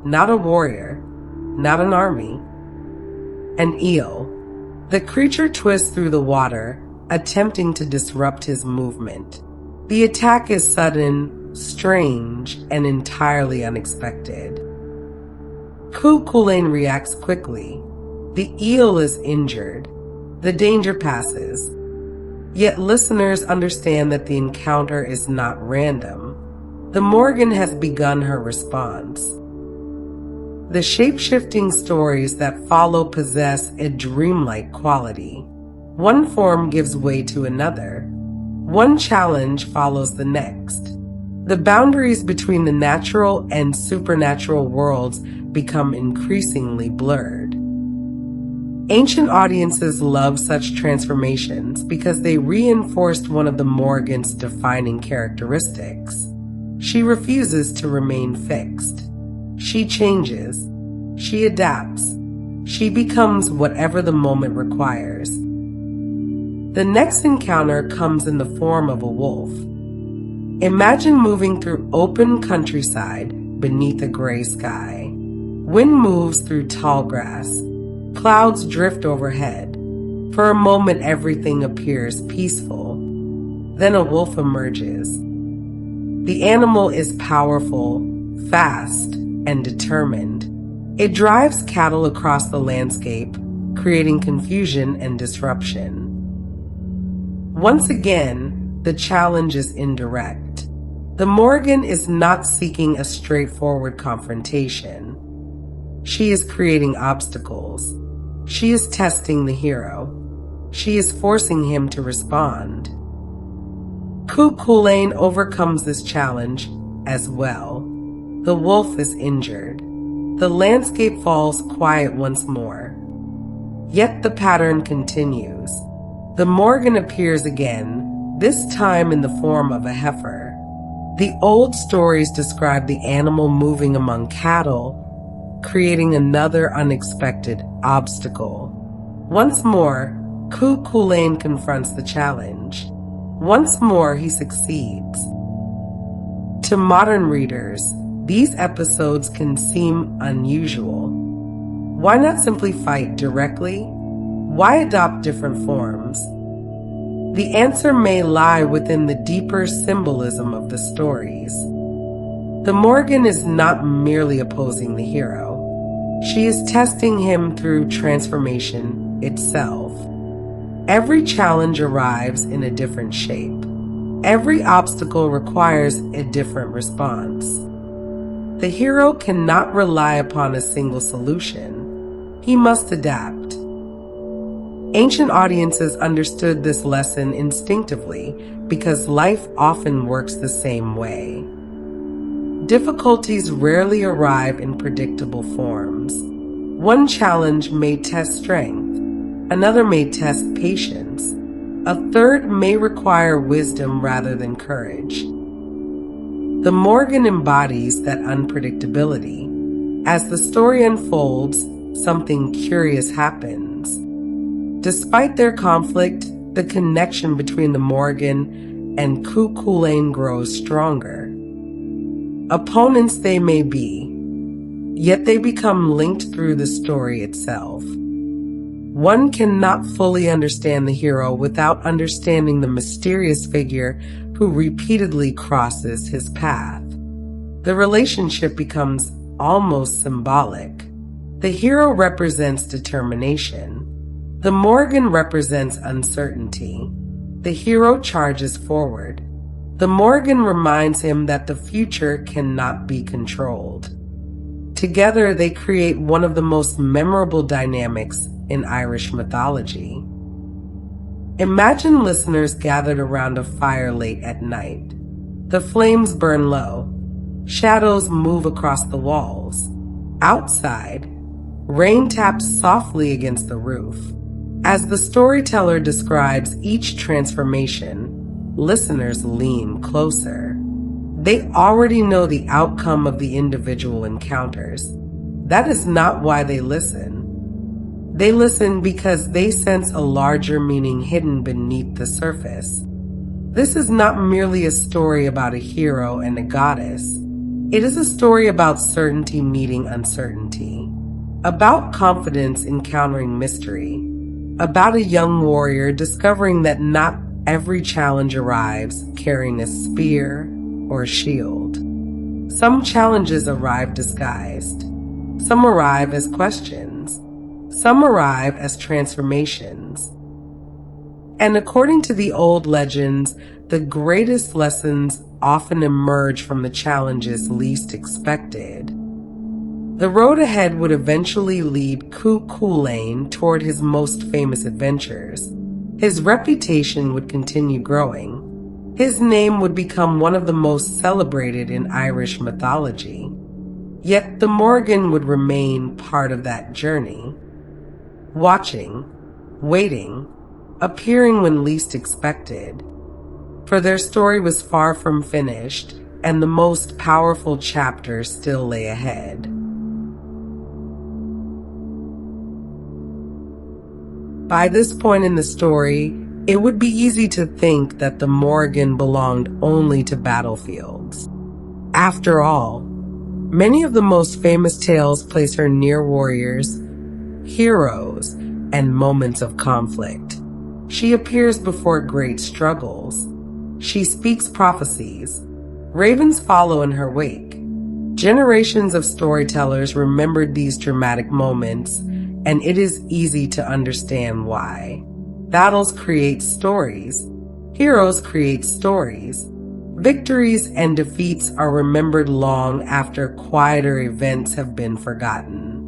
Not a warrior, not an army. An eel. The creature twists through the water, attempting to disrupt his movement. The attack is sudden, strange, and entirely unexpected. Cú Chulainn reacts quickly. The eel is injured. The danger passes. Yet listeners understand that the encounter is not random. The Morrigan has begun her response. The shape-shifting stories that follow possess a dreamlike quality. One form gives way to another. One challenge follows the next. The boundaries between the natural and supernatural worlds become increasingly blurred. Ancient audiences love such transformations because they reinforced one of the Morrigan's defining characteristics. She refuses to remain fixed. She changes. She adapts. She becomes whatever the moment requires. The next encounter comes in the form of a wolf. Imagine moving through open countryside beneath a gray sky. Wind moves through tall grass. Clouds drift overhead. For a moment, everything appears peaceful. Then a wolf emerges. The animal is powerful, fast, and determined. It drives cattle across the landscape, creating confusion and disruption. Once again, the challenge is indirect. The Morrigan is not seeking a straightforward confrontation. She is creating obstacles. She is testing the hero. She is forcing him to respond. Cú Chulainn overcomes this challenge as well. The wolf is injured. The landscape falls quiet once more. Yet the pattern continues. The Morrigan appears again, this time in the form of a heifer. The old stories describe the animal moving among cattle, creating another unexpected obstacle. Once more, Cú Chulainn confronts the challenge. Once more, he succeeds. To modern readers, these episodes can seem unusual. Why not simply fight directly? Why adopt different forms? The answer may lie within the deeper symbolism of the stories. The Morrigan is not merely opposing the hero. She is testing him through transformation itself. Every challenge arrives in a different shape. Every obstacle requires a different response. The hero cannot rely upon a single solution. He must adapt. Ancient audiences understood this lesson instinctively because life often works the same way. Difficulties rarely arrive in predictable forms. One challenge may test strength, another may test patience, a third may require wisdom rather than courage. The Morrigan embodies that unpredictability. As the story unfolds, something curious happens. Despite their conflict, the connection between the Morrigan and Cú Chulainn grows stronger. Opponents they may be, yet they become linked through the story itself. One cannot fully understand the hero without understanding the mysterious figure who repeatedly crosses his path. The relationship becomes almost symbolic. The hero represents determination. The Morrigan represents uncertainty. The hero charges forward. The Morrigan reminds him that the future cannot be controlled. Together, they create one of the most memorable dynamics in Irish mythology. Imagine listeners gathered around a fire late at night. The flames burn low. Shadows move across the walls. Outside, rain taps softly against the roof. As the storyteller describes each transformation, listeners lean closer. They already know the outcome of the individual encounters. That is not why they listen. They listen because they sense a larger meaning hidden beneath the surface. This is not merely a story about a hero and a goddess. It is a story about certainty meeting uncertainty, about confidence encountering mystery, about a young warrior discovering that not every challenge arrives carrying a spear or a shield. Some challenges arrive disguised. Some arrive as questions. Some arrive as transformations. And according to the old legends, the greatest lessons often emerge from the challenges least expected. The road ahead would eventually lead Cú Chulainn toward his most famous adventures. His reputation would continue growing. His name would become one of the most celebrated in Irish mythology. Yet the Morrigan would remain part of that journey, watching, waiting, appearing when least expected. For their story was far from finished, and the most powerful chapter still lay ahead. By this point in the story, it would be easy to think that the Morrigan belonged only to battlefields. After all, many of the most famous tales place her near warriors, heroes, and moments of conflict. She appears before great struggles. She speaks prophecies. Ravens follow in her wake. Generations of storytellers remembered these dramatic moments, and it is easy to understand why. Battles create stories. Heroes create stories. Victories and defeats are remembered long after quieter events have been forgotten.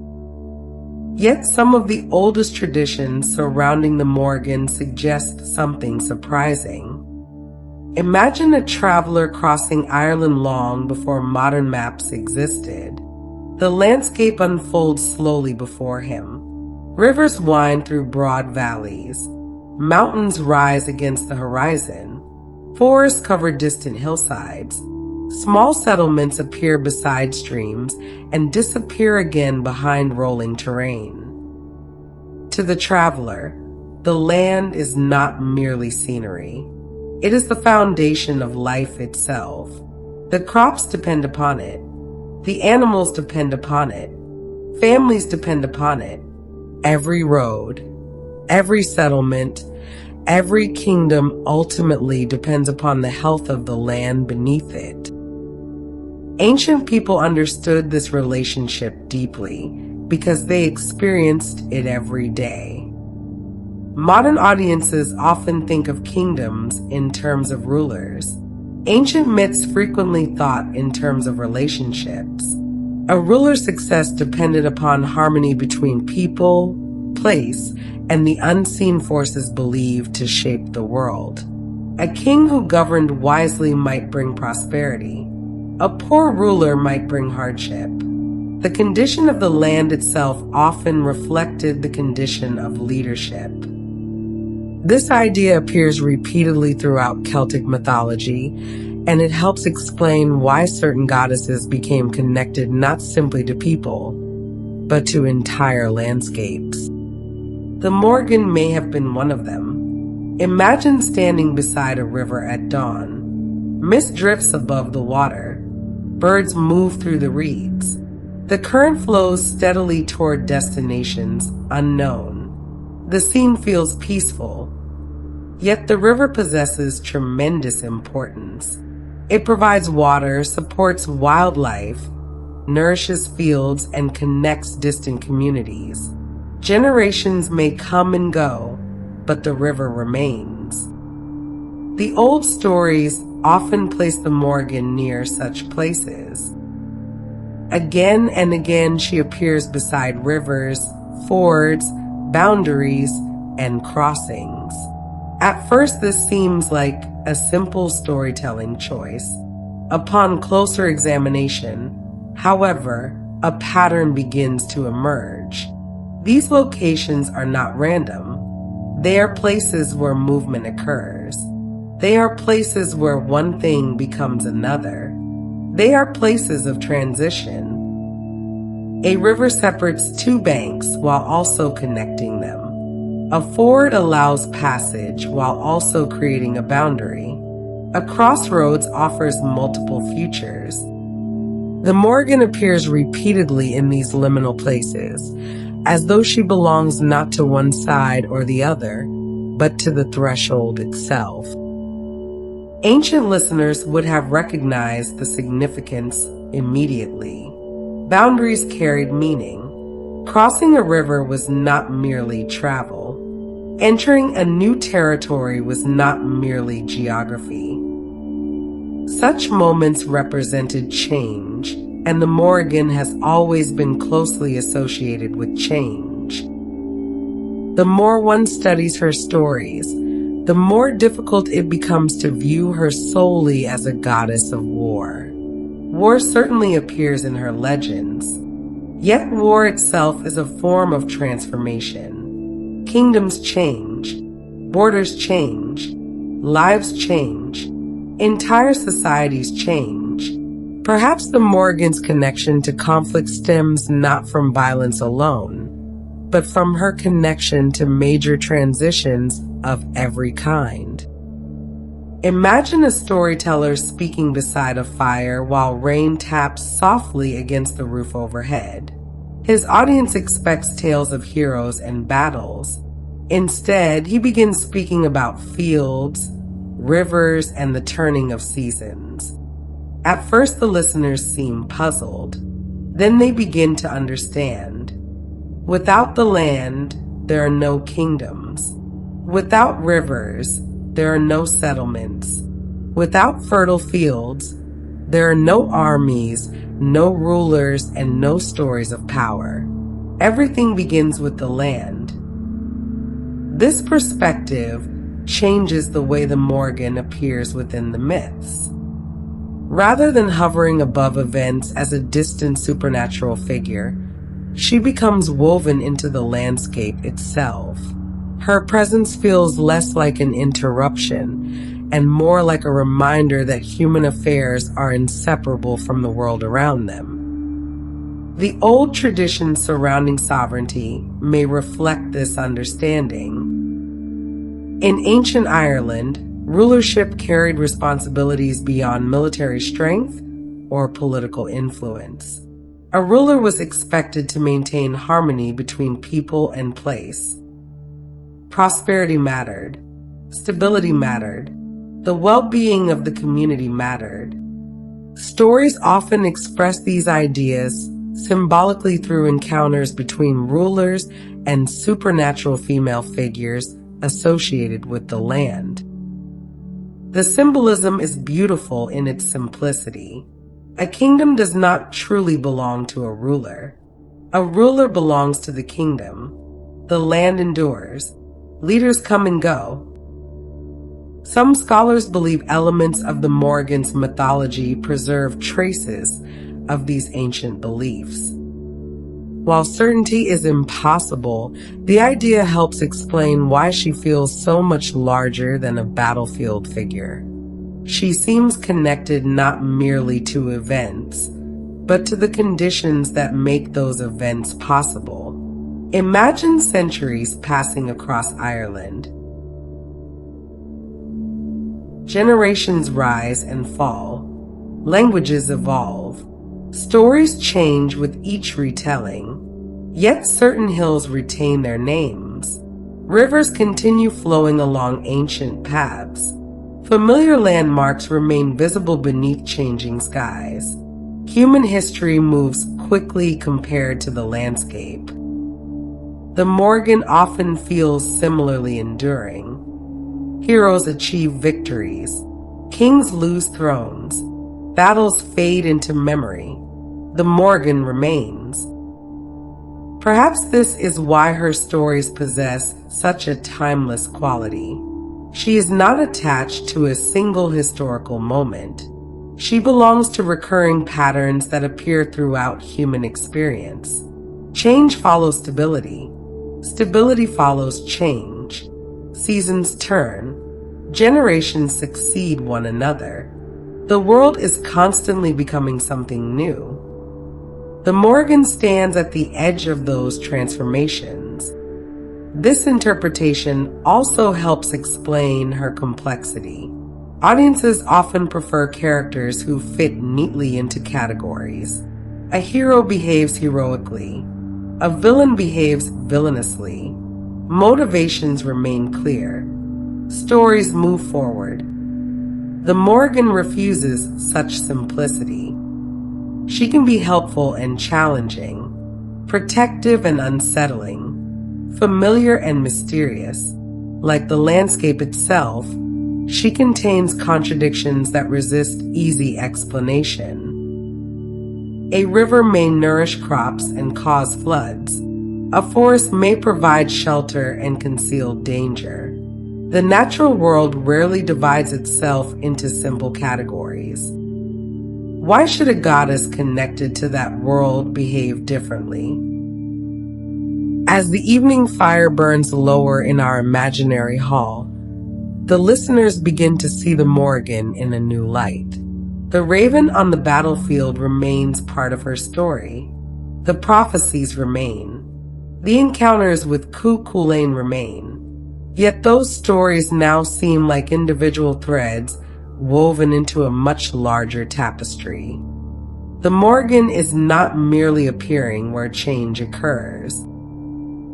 Yet some of the oldest traditions surrounding the Morrigan suggest something surprising. Imagine a traveler crossing Ireland long before modern maps existed. The landscape unfolds slowly before him. Rivers wind through broad valleys. Mountains rise against the horizon. Forests cover distant hillsides. Small settlements appear beside streams and disappear again behind rolling terrain. To the traveler, the land is not merely scenery. It is the foundation of life itself. The crops depend upon it. The animals depend upon it. Families depend upon it. Every road, every settlement, every kingdom ultimately depends upon the health of the land beneath it. Ancient people understood this relationship deeply because they experienced it every day. Modern audiences often think of kingdoms in terms of rulers. Ancient myths frequently thought in terms of relationships. A ruler's success depended upon harmony between people, place, and the unseen forces believed to shape the world. A king who governed wisely might bring prosperity. A poor ruler might bring hardship. The condition of the land itself often reflected the condition of leadership. This idea appears repeatedly throughout Celtic mythology, and it helps explain why certain goddesses became connected not simply to people, but to entire landscapes. The Morrigan may have been one of them. Imagine standing beside a river at dawn. Mist drifts above the water. Birds move through the reeds. The current flows steadily toward destinations unknown. The scene feels peaceful, yet the river possesses tremendous importance. It provides water, supports wildlife, nourishes fields, and connects distant communities. Generations may come and go, but the river remains. The old stories often place the Morrigan near such places. Again and again she appears beside rivers, fords, boundaries, and crossings. At first this seems like a simple storytelling choice. Upon closer examination, however, a pattern begins to emerge. These locations are not random. They are places where movement occurs. They are places where one thing becomes another. They are places of transition. A river separates two banks while also connecting them. A ford allows passage while also creating a boundary. A crossroads offers multiple futures. The Morrigan appears repeatedly in these liminal places, as though she belongs not to one side or the other, but to the threshold itself. Ancient listeners would have recognized the significance immediately. Boundaries carried meaning. Crossing a river was not merely travel. Entering a new territory was not merely geography. Such moments represented change, and the Morrigan has always been closely associated with change. The more one studies her stories, the more difficult it becomes to view her solely as a goddess of war. War certainly appears in her legends, yet war itself is a form of transformation. Kingdoms change, borders change, lives change, entire societies change. Perhaps the Morrigan's connection to conflict stems not from violence alone, but from her connection to major transitions of every kind. Imagine a storyteller speaking beside a fire while rain taps softly against the roof overhead. His audience expects tales of heroes and battles. Instead, he begins speaking about fields, rivers, and the turning of seasons. At first, the listeners seem puzzled. Then they begin to understand. Without the land, there are no kingdoms. Without rivers, there are no settlements. Without fertile fields, there are no armies, no rulers, and no stories of power. Everything begins with the land. This perspective, changes the way the Morrigan appears within the myths. Rather than hovering above events as a distant supernatural figure, she becomes woven into the landscape itself. Her presence feels less like an interruption and more like a reminder that human affairs are inseparable from the world around them. The old traditions surrounding sovereignty may reflect this understanding. In ancient Ireland, rulership carried responsibilities beyond military strength or political influence. A ruler was expected to maintain harmony between people and place. Prosperity mattered. Stability mattered. The well-being of the community mattered. Stories often express these ideas symbolically through encounters between rulers and supernatural female figures associated with the land. The symbolism is beautiful in its simplicity. A kingdom does not truly belong to a ruler. A ruler belongs to the kingdom. The land endures. Leaders come and go. Some scholars believe elements of the Morrigan's mythology preserve traces of these ancient beliefs. While certainty is impossible, the idea helps explain why she feels so much larger than a battlefield figure. She seems connected not merely to events, but to the conditions that make those events possible. Imagine centuries passing across Ireland. Generations rise and fall. Languages evolve. Stories change with each retelling. Yet certain hills retain their names. Rivers continue flowing along ancient paths. Familiar landmarks remain visible beneath changing skies. Human history moves quickly compared to the landscape. The Morrigan often feels similarly enduring. Heroes achieve victories. Kings lose thrones. Battles fade into memory. The Morrigan remains. Perhaps this is why her stories possess such a timeless quality. She is not attached to a single historical moment. She belongs to recurring patterns that appear throughout human experience. Change follows stability. Stability follows change. Seasons turn. Generations succeed one another. The world is constantly becoming something new. The Morrigan stands at the edge of those transformations. This interpretation also helps explain her complexity. Audiences often prefer characters who fit neatly into categories. A hero behaves heroically. A villain behaves villainously. Motivations remain clear. Stories move forward. The Morrigan refuses such simplicity. She can be helpful and challenging, protective and unsettling, familiar and mysterious. Like the landscape itself, she contains contradictions that resist easy explanation. A river may nourish crops and cause floods. A forest may provide shelter and conceal danger. The natural world rarely divides itself into simple categories. Why should a goddess connected to that world behave differently? As the evening fire burns lower in our imaginary hall, the listeners begin to see the Morrigan in a new light. The raven on the battlefield remains part of her story. The prophecies remain. The encounters with Cú Chulainn remain. Yet those stories now seem like individual threads woven into a much larger tapestry. The Morrigan is not merely appearing where change occurs.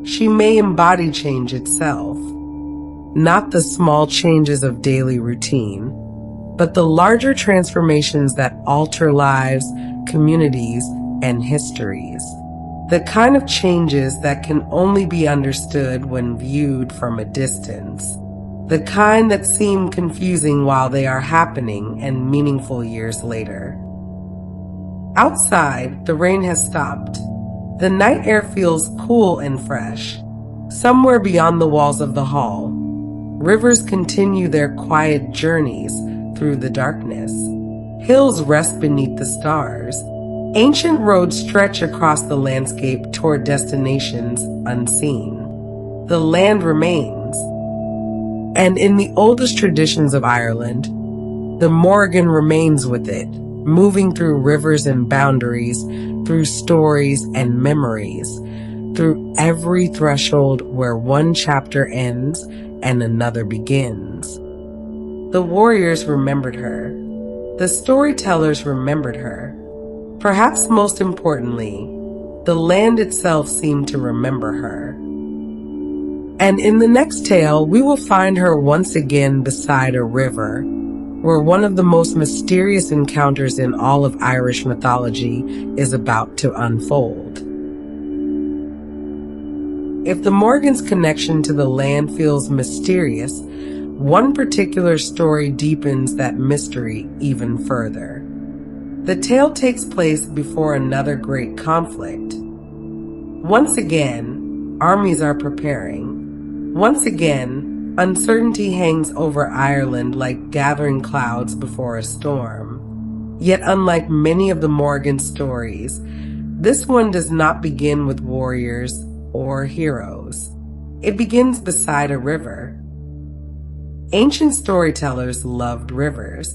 She may embody change itself, not the small changes of daily routine, but the larger transformations that alter lives, communities, and histories. The kind of changes that can only be understood when viewed from a distance. The kind that seem confusing while they are happening and meaningful years later. Outside, the rain has stopped. The night air feels cool and fresh. Somewhere beyond the walls of the hall, Rivers continue their quiet journeys through the darkness. Hills rest beneath the stars. Ancient roads stretch across the landscape toward destinations unseen. The land remains. And in the oldest traditions of Ireland, the Morrigan remains with it, moving through rivers and boundaries, through stories and memories, through every threshold where one chapter ends and another begins. The warriors remembered her. The storytellers remembered her. Perhaps most importantly, the land itself seemed to remember her. And in the next tale, we will find her once again beside a river, where one of the most mysterious encounters in all of Irish mythology is about to unfold. If the Morrigan's connection to the land feels mysterious, one particular story deepens that mystery even further. The tale takes place before another great conflict. Once again, armies are preparing. Once again, uncertainty hangs over Ireland like gathering clouds before a storm. Yet unlike many of the Morrigan stories, this one does not begin with warriors or heroes. It begins beside a river. Ancient storytellers loved rivers.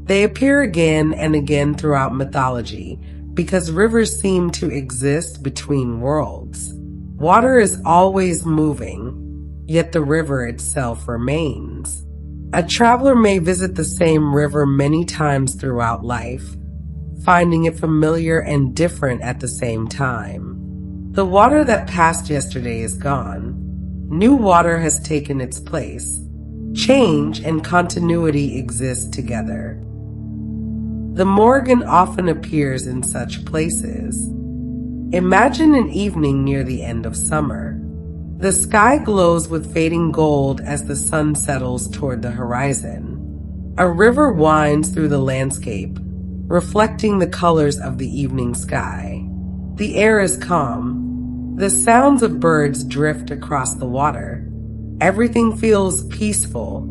They appear again and again throughout mythology because rivers seem to exist between worlds. Water is always moving, yet the river itself remains. A traveler may visit the same river many times throughout life, finding it familiar and different at the same time. The water that passed yesterday is gone. New water has taken its place. Change and continuity exist together. The Morrigan often appears in such places. Imagine an evening near the end of summer. The sky glows with fading gold as the sun settles toward the horizon. A river winds through the landscape, reflecting the colors of the evening sky. The air is calm. The sounds of birds drift across the water. Everything feels peaceful,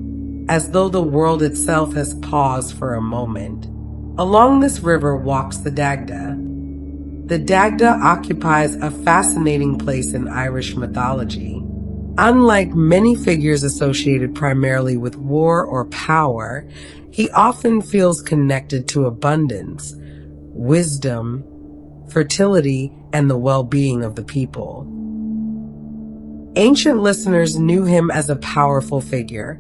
as though the world itself has paused for a moment. Along this river walks the Dagda. The Dagda occupies a fascinating place in Irish mythology. Unlike many figures associated primarily with war or power, he often feels connected to abundance, wisdom, fertility, and the well-being of the people. Ancient listeners knew him as a powerful figure,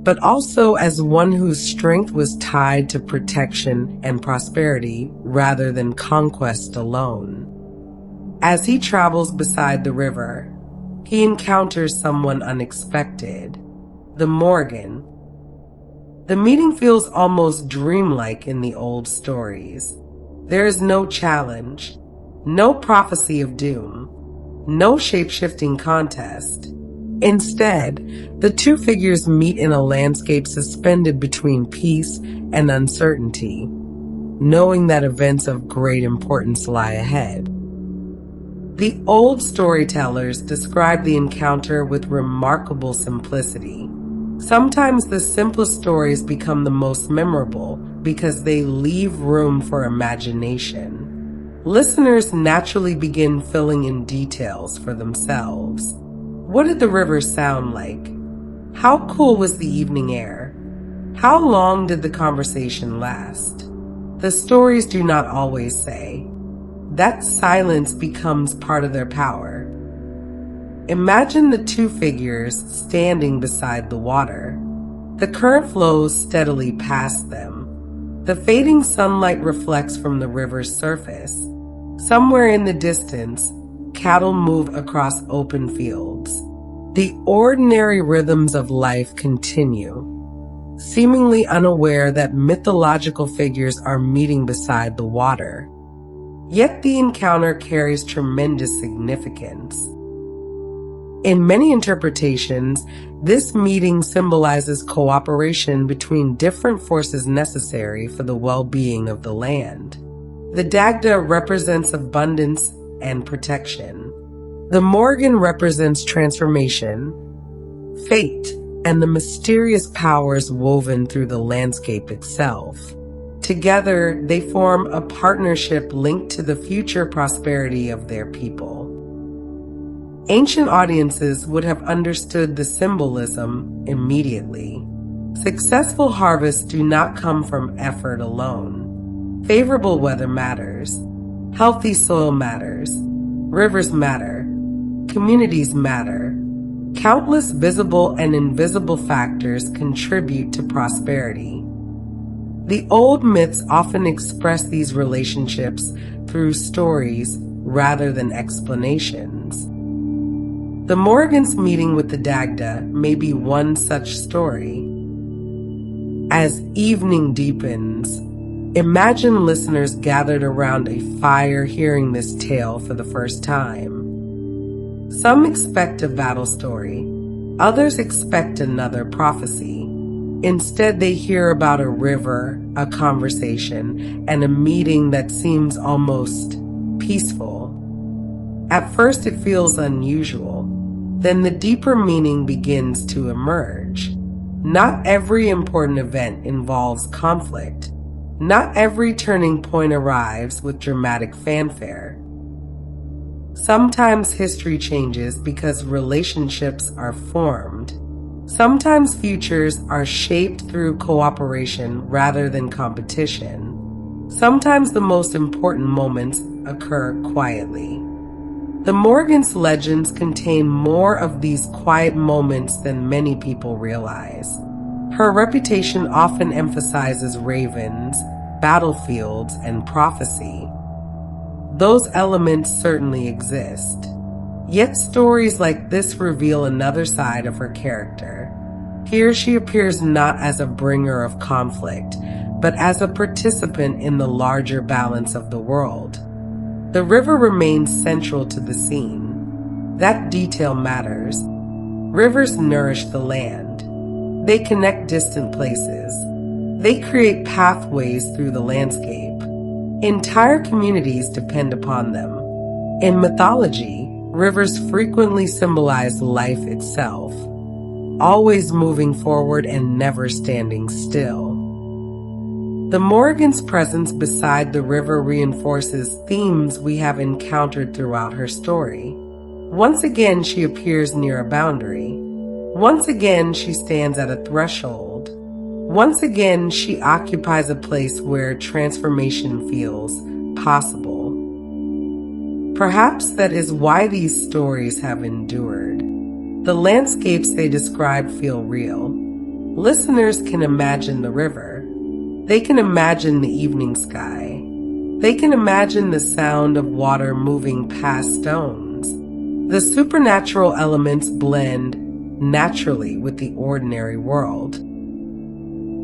but also as one whose strength was tied to protection and prosperity rather than conquest alone. As he travels beside the river, he encounters someone unexpected, the Morrigan. The meeting feels almost dreamlike in the old stories. There is no challenge, no prophecy of doom, no shape-shifting contest. Instead, the two figures meet in a landscape suspended between peace and uncertainty, knowing that events of great importance lie ahead. The old storytellers describe the encounter with remarkable simplicity. Sometimes the simplest stories become the most memorable because they leave room for imagination. Listeners naturally begin filling in details for themselves. What did the river sound like? How cool was the evening air? How long did the conversation last? The stories do not always say. That silence becomes part of their power. Imagine the two figures standing beside the water. The current flows steadily past them. The fading sunlight reflects from the river's surface. Somewhere in the distance, cattle move across open fields. The ordinary rhythms of life continue, seemingly unaware that mythological figures are meeting beside the water. Yet the encounter carries tremendous significance. In many interpretations, this meeting symbolizes cooperation between different forces necessary for the well-being of the land. The Dagda represents abundance and protection. The Morrigan represents transformation, fate, and the mysterious powers woven through the landscape itself. Together, they form a partnership linked to the future prosperity of their people. Ancient audiences would have understood the symbolism immediately. Successful harvests do not come from effort alone. Favorable weather matters. Healthy soil matters. Rivers matter. Communities matter. Countless visible and invisible factors contribute to prosperity. The old myths often express these relationships through stories rather than explanations. The Morrigan's meeting with the Dagda may be one such story. As evening deepens, imagine listeners gathered around a fire hearing this tale for the first time. Some expect a battle story, others expect another prophecy. Instead, they hear about a river, a conversation, and a meeting that seems almost peaceful. At first, it feels unusual. Then the deeper meaning begins to emerge. Not every important event involves conflict. Not every turning point arrives with dramatic fanfare. Sometimes history changes because relationships are formed. Sometimes futures are shaped through cooperation rather than competition. Sometimes the most important moments occur quietly. The Morrigan's legends contain more of these quiet moments than many people realize. Her reputation often emphasizes ravens, battlefields, and prophecy. Those elements certainly exist. Yet stories like this reveal another side of her character. Here she appears not as a bringer of conflict, but as a participant in the larger balance of the world. The river remains central to the scene. That detail matters. Rivers nourish the land. They connect distant places. They create pathways through the landscape. Entire communities depend upon them. In mythology, rivers frequently symbolize life itself, always moving forward and never standing still. The Morrigan's presence beside the river reinforces themes we have encountered throughout her story. Once again, she appears near a boundary. Once again, she stands at a threshold. Once again, she occupies a place where transformation feels possible. Perhaps that is why these stories have endured. The landscapes they describe feel real. Listeners can imagine the river. They can imagine the evening sky. They can imagine the sound of water moving past stones. The supernatural elements blend naturally with the ordinary world.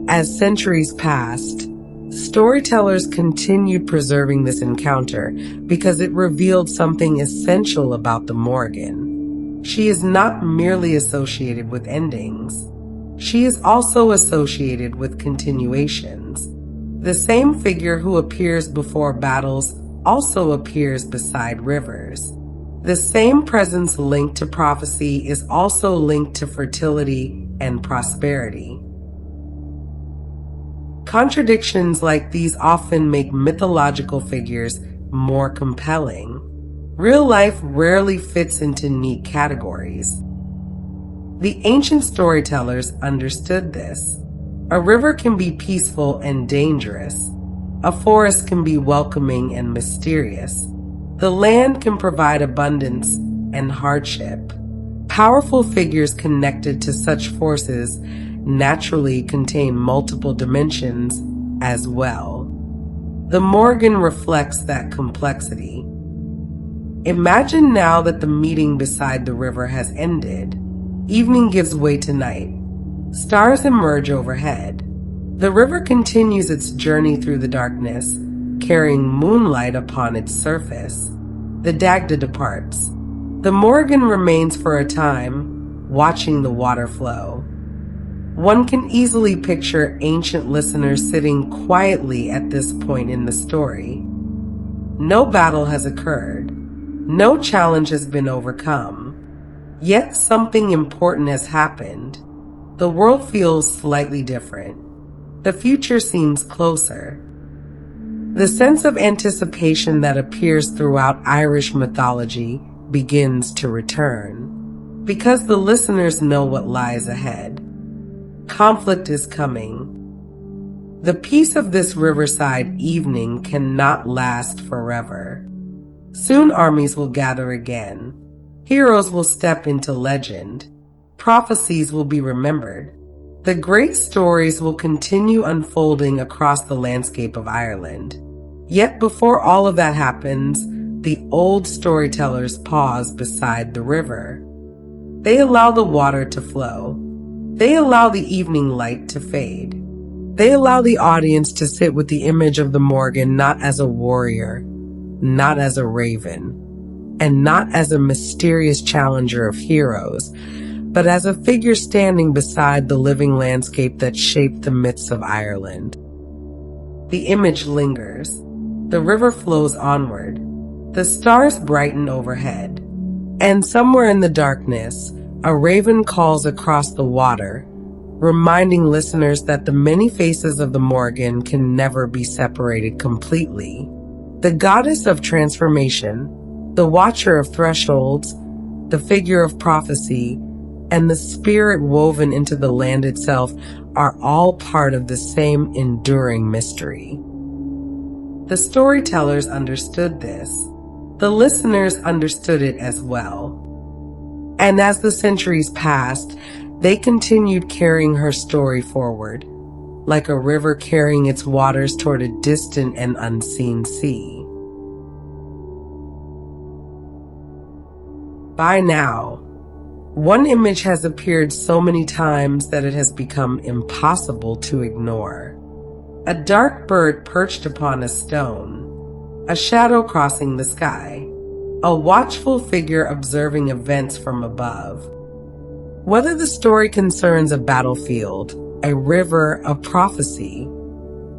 As centuries passed, storytellers continued preserving this encounter because it revealed something essential about the Morrigan. She is not merely associated with endings. She is also associated with continuations. The same figure who appears before battles also appears beside rivers. The same presence linked to prophecy is also linked to fertility and prosperity. Contradictions like these often make mythological figures more compelling. Real life rarely fits into neat categories. The ancient storytellers understood this. A river can be peaceful and dangerous. A forest can be welcoming and mysterious. The land can provide abundance and hardship. Powerful figures connected to such forces naturally contain multiple dimensions as well. The Morrigan reflects that complexity. Imagine now that the meeting beside the river has ended. Evening gives way to night. Stars emerge overhead. The river continues its journey through the darkness, carrying moonlight upon its surface. The Dagda departs. The Morrigan remains for a time, watching the water flow. One can easily picture ancient listeners sitting quietly at this point in the story. No battle has occurred. No challenge has been overcome. Yet something important has happened. the world feels slightly different. The future seems closer. The sense of anticipation that appears throughout Irish mythology begins to return, because the listeners know what lies ahead. Conflict is coming. The peace of this riverside evening cannot last forever. Soon armies will gather again. Heroes will step into legend. Prophecies will be remembered. The great stories will continue unfolding across the landscape of Ireland. Yet before all of that happens, the old storytellers pause beside the river. They allow the water to flow. They allow the evening light to fade. They allow the audience to sit with the image of the Morrigan not as a warrior, not as a raven, and not as a mysterious challenger of heroes, but as a figure standing beside the living landscape that shaped the myths of Ireland. The image lingers. The river flows onward. The stars brighten overhead. And somewhere in the darkness, a raven calls across the water, reminding listeners that the many faces of the Morrigan can never be separated completely. The goddess of transformation, the watcher of thresholds, the figure of prophecy, and the spirit woven into the land itself are all part of the same enduring mystery. The storytellers understood this. The listeners understood it as well. And as the centuries passed, they continued carrying her story forward, like a river carrying its waters toward a distant and unseen sea. By now, one image has appeared so many times that it has become impossible to ignore. A dark bird perched upon a stone, a shadow crossing the sky, a watchful figure observing events from above. Whether the story concerns a battlefield, a river, a prophecy,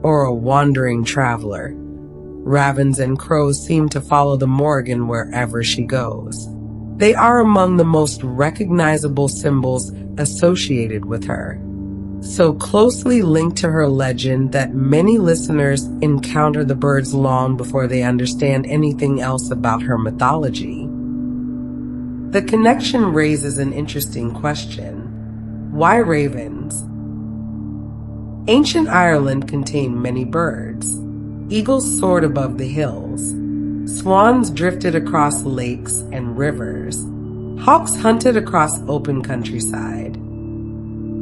or a wandering traveler, ravens and crows seem to follow the Morrigan wherever she goes. They are among the most recognizable symbols associated with her, so closely linked to her legend that many listeners encounter the birds long before they understand anything else about her mythology. The connection raises an interesting question. Why ravens? Ancient Ireland contained many birds. Eagles soared above the hills. Swans drifted across lakes and rivers. Hawks hunted across open countryside.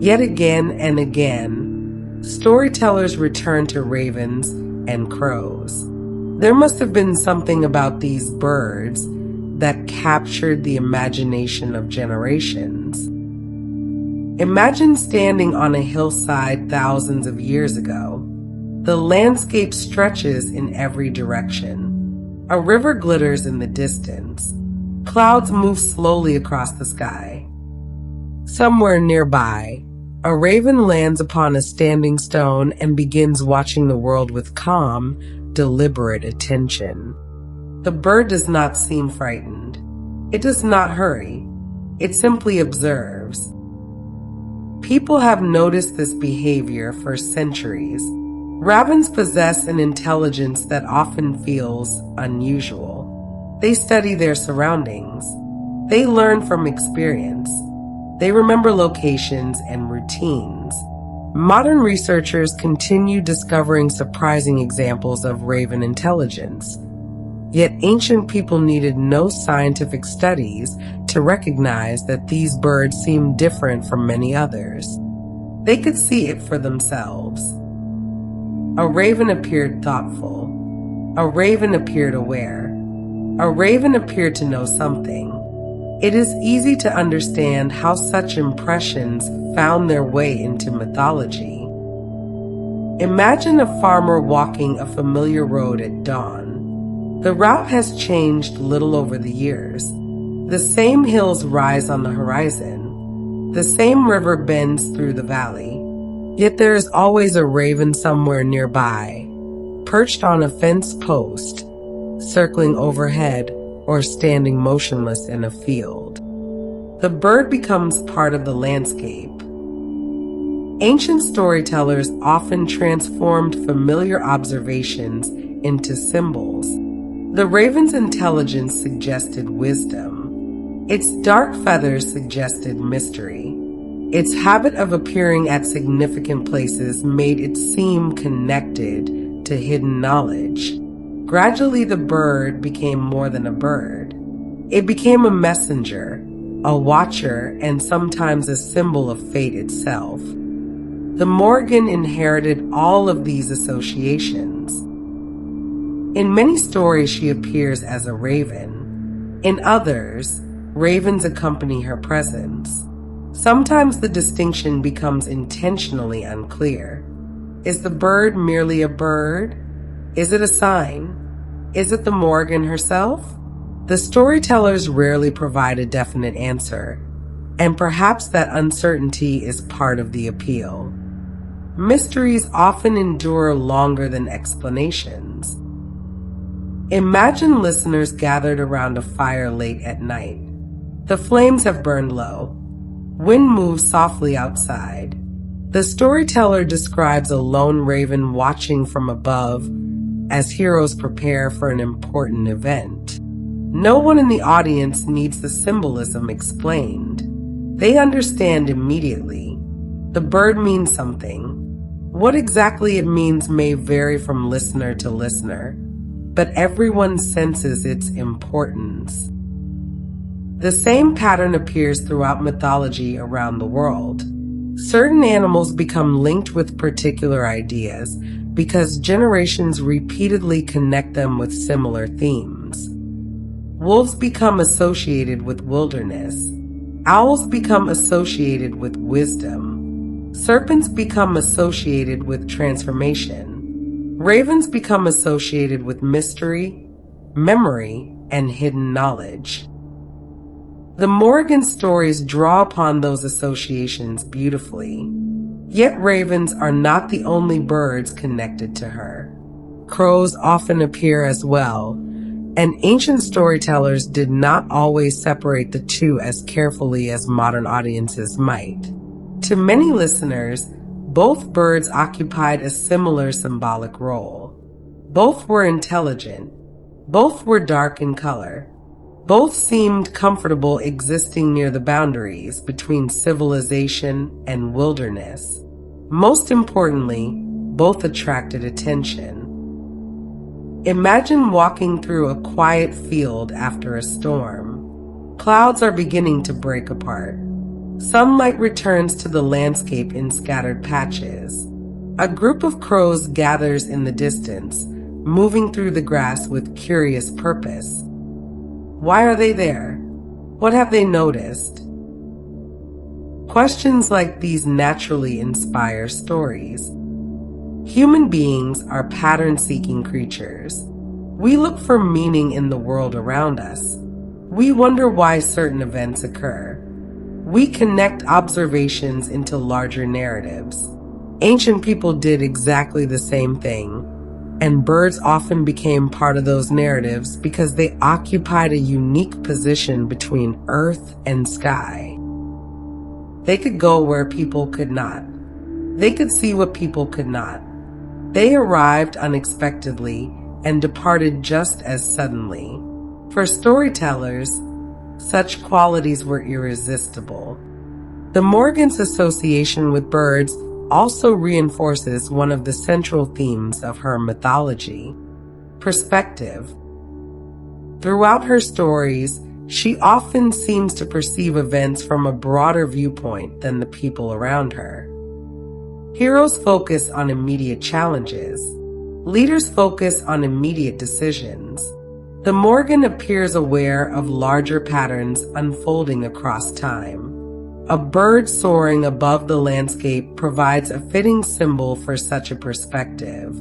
Yet again and again, storytellers returned to ravens and crows. There must have been something about these birds that captured the imagination of generations. Imagine standing on a hillside thousands of years ago. The landscape stretches in every direction. A river glitters in the distance. Clouds move slowly across the sky. Somewhere nearby, a raven lands upon a standing stone and begins watching the world with calm, deliberate attention. The bird does not seem frightened. It does not hurry. It simply observes. People have noticed this behavior for centuries. Ravens possess an intelligence that often feels unusual. They study their surroundings. They learn from experience. They remember locations and routines. Modern researchers continue discovering surprising examples of raven intelligence. Yet ancient people needed no scientific studies to recognize that these birds seemed different from many others. They could see it for themselves. A raven appeared thoughtful. A raven appeared aware. A raven appeared to know something. It is easy to understand how such impressions found their way into mythology. Imagine a farmer walking a familiar road at dawn. The route has changed little over the years. The same hills rise on the horizon. The same river bends through the valley. Yet there is always a raven somewhere nearby, perched on a fence post, circling overhead, or standing motionless in a field. The bird becomes part of the landscape. Ancient storytellers often transformed familiar observations into symbols. The raven's intelligence suggested wisdom. Its dark feathers suggested mystery. Its habit of appearing at significant places made it seem connected to hidden knowledge. Gradually, the bird became more than a bird. It became a messenger, a watcher, and sometimes a symbol of fate itself. The Morrigan inherited all of these associations. In many stories, she appears as a raven. In others, ravens accompany her presence. Sometimes the distinction becomes intentionally unclear. Is the bird merely a bird? Is it a sign? Is it the Morrigan herself? The storytellers rarely provide a definite answer, and perhaps that uncertainty is part of the appeal. Mysteries often endure longer than explanations. Imagine listeners gathered around a fire late at night. The flames have burned low. Wind moves softly outside. The storyteller describes a lone raven watching from above as heroes prepare for an important event. No one in the audience needs the symbolism explained. They understand immediately. The bird means something. What exactly it means may vary from listener to listener, but everyone senses its importance. The same pattern appears throughout mythology around the world. Certain animals become linked with particular ideas because generations repeatedly connect them with similar themes. Wolves become associated with wilderness. Owls become associated with wisdom. Serpents become associated with transformation. Ravens become associated with mystery, memory, and hidden knowledge. The Morrigan stories draw upon those associations beautifully. Yet ravens are not the only birds connected to her. Crows often appear as well, and ancient storytellers did not always separate the two as carefully as modern audiences might. To many listeners, both birds occupied a similar symbolic role. Both were intelligent. Both were dark in color. Both seemed comfortable existing near the boundaries between civilization and wilderness. Most importantly, both attracted attention. Imagine walking through a quiet field after a storm. Clouds are beginning to break apart. Sunlight returns to the landscape in scattered patches. A group of crows gathers in the distance, moving through the grass with curious purpose. Why are they there? What have they noticed? Questions like these naturally inspire stories. Human beings are pattern-seeking creatures. We look for meaning in the world around us. We wonder why certain events occur. We connect observations into larger narratives. Ancient people did exactly the same thing, and birds often became part of those narratives because they occupied a unique position between earth and sky. They could go where people could not. They could see what people could not. They arrived unexpectedly and departed just as suddenly. For storytellers, such qualities were irresistible. The Morrigan's association with birds also reinforces one of the central themes of her mythology: perspective. Throughout her stories, she often seems to perceive events from a broader viewpoint than the people around her. Heroes focus on immediate challenges. Leaders focus on immediate decisions. The Morrigan appears aware of larger patterns unfolding across time. A bird soaring above the landscape provides a fitting symbol for such a perspective.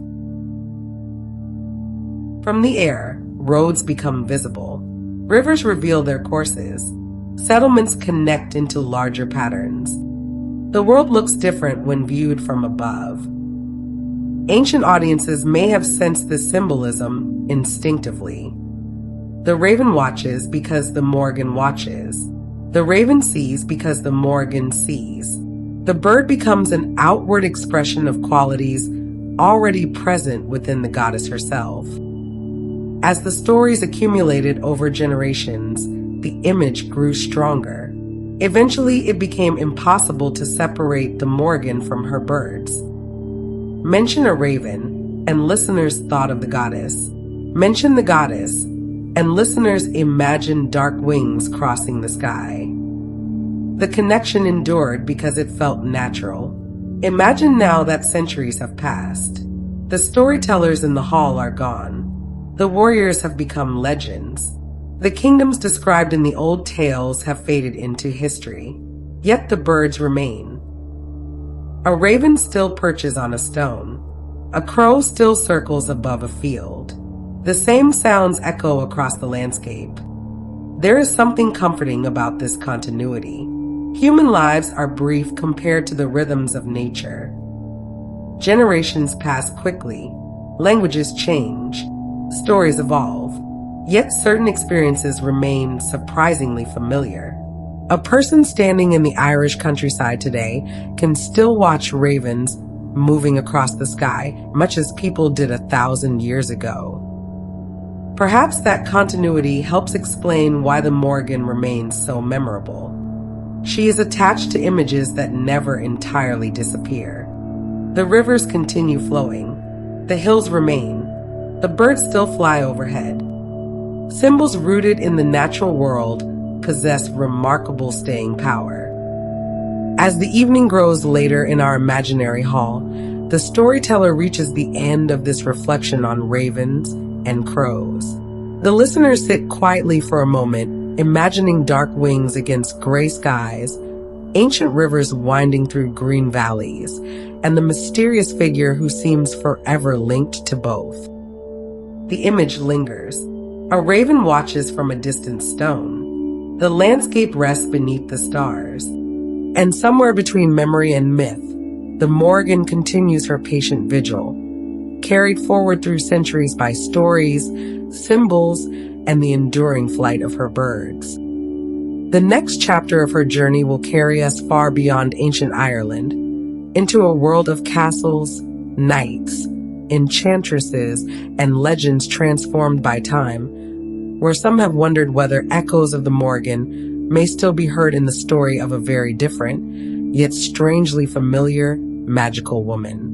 From the air, roads become visible. Rivers reveal their courses. Settlements connect into larger patterns. The world looks different when viewed from above. Ancient audiences may have sensed this symbolism instinctively. The raven watches because the Morrigan watches. The raven sees because the Morrigan sees. The bird becomes an outward expression of qualities already present within the goddess herself. As the stories accumulated over generations, the image grew stronger. Eventually, it became impossible to separate the Morrigan from her birds. Mention a raven, and listeners thought of the goddess. Mention the goddess, and listeners imagined dark wings crossing the sky. The connection endured because it felt natural. Imagine now that centuries have passed. The storytellers in the hall are gone. The warriors have become legends. The kingdoms described in the old tales have faded into history. Yet the birds remain. A raven still perches on a stone. A crow still circles above a field. The same sounds echo across the landscape. There is something comforting about this continuity. Human lives are brief compared to the rhythms of nature. Generations pass quickly. Languages change. Stories evolve. Yet certain experiences remain surprisingly familiar. A person standing in the Irish countryside today can still watch ravens moving across the sky, much as people did 1,000 years ago. Perhaps that continuity helps explain why the Morrigan remains so memorable. She is attached to images that never entirely disappear. The rivers continue flowing. The hills remain. The birds still fly overhead. Symbols rooted in the natural world possess remarkable staying power. As the evening grows later in our imaginary hall, the storyteller reaches the end of this reflection on ravens and crows. The listeners sit quietly for a moment, imagining dark wings against gray skies, ancient rivers winding through green valleys, and the mysterious figure who seems forever linked to both. The image lingers. A raven watches from a distant stone. The landscape rests beneath the stars. And somewhere between memory and myth, the Morrigan continues her patient vigil, carried forward through centuries by stories, symbols, and the enduring flight of her birds. The next chapter of her journey will carry us far beyond ancient Ireland, into a world of castles, knights, enchantresses, and legends transformed by time, where some have wondered whether echoes of the Morrigan may still be heard in the story of a very different, yet strangely familiar, magical woman.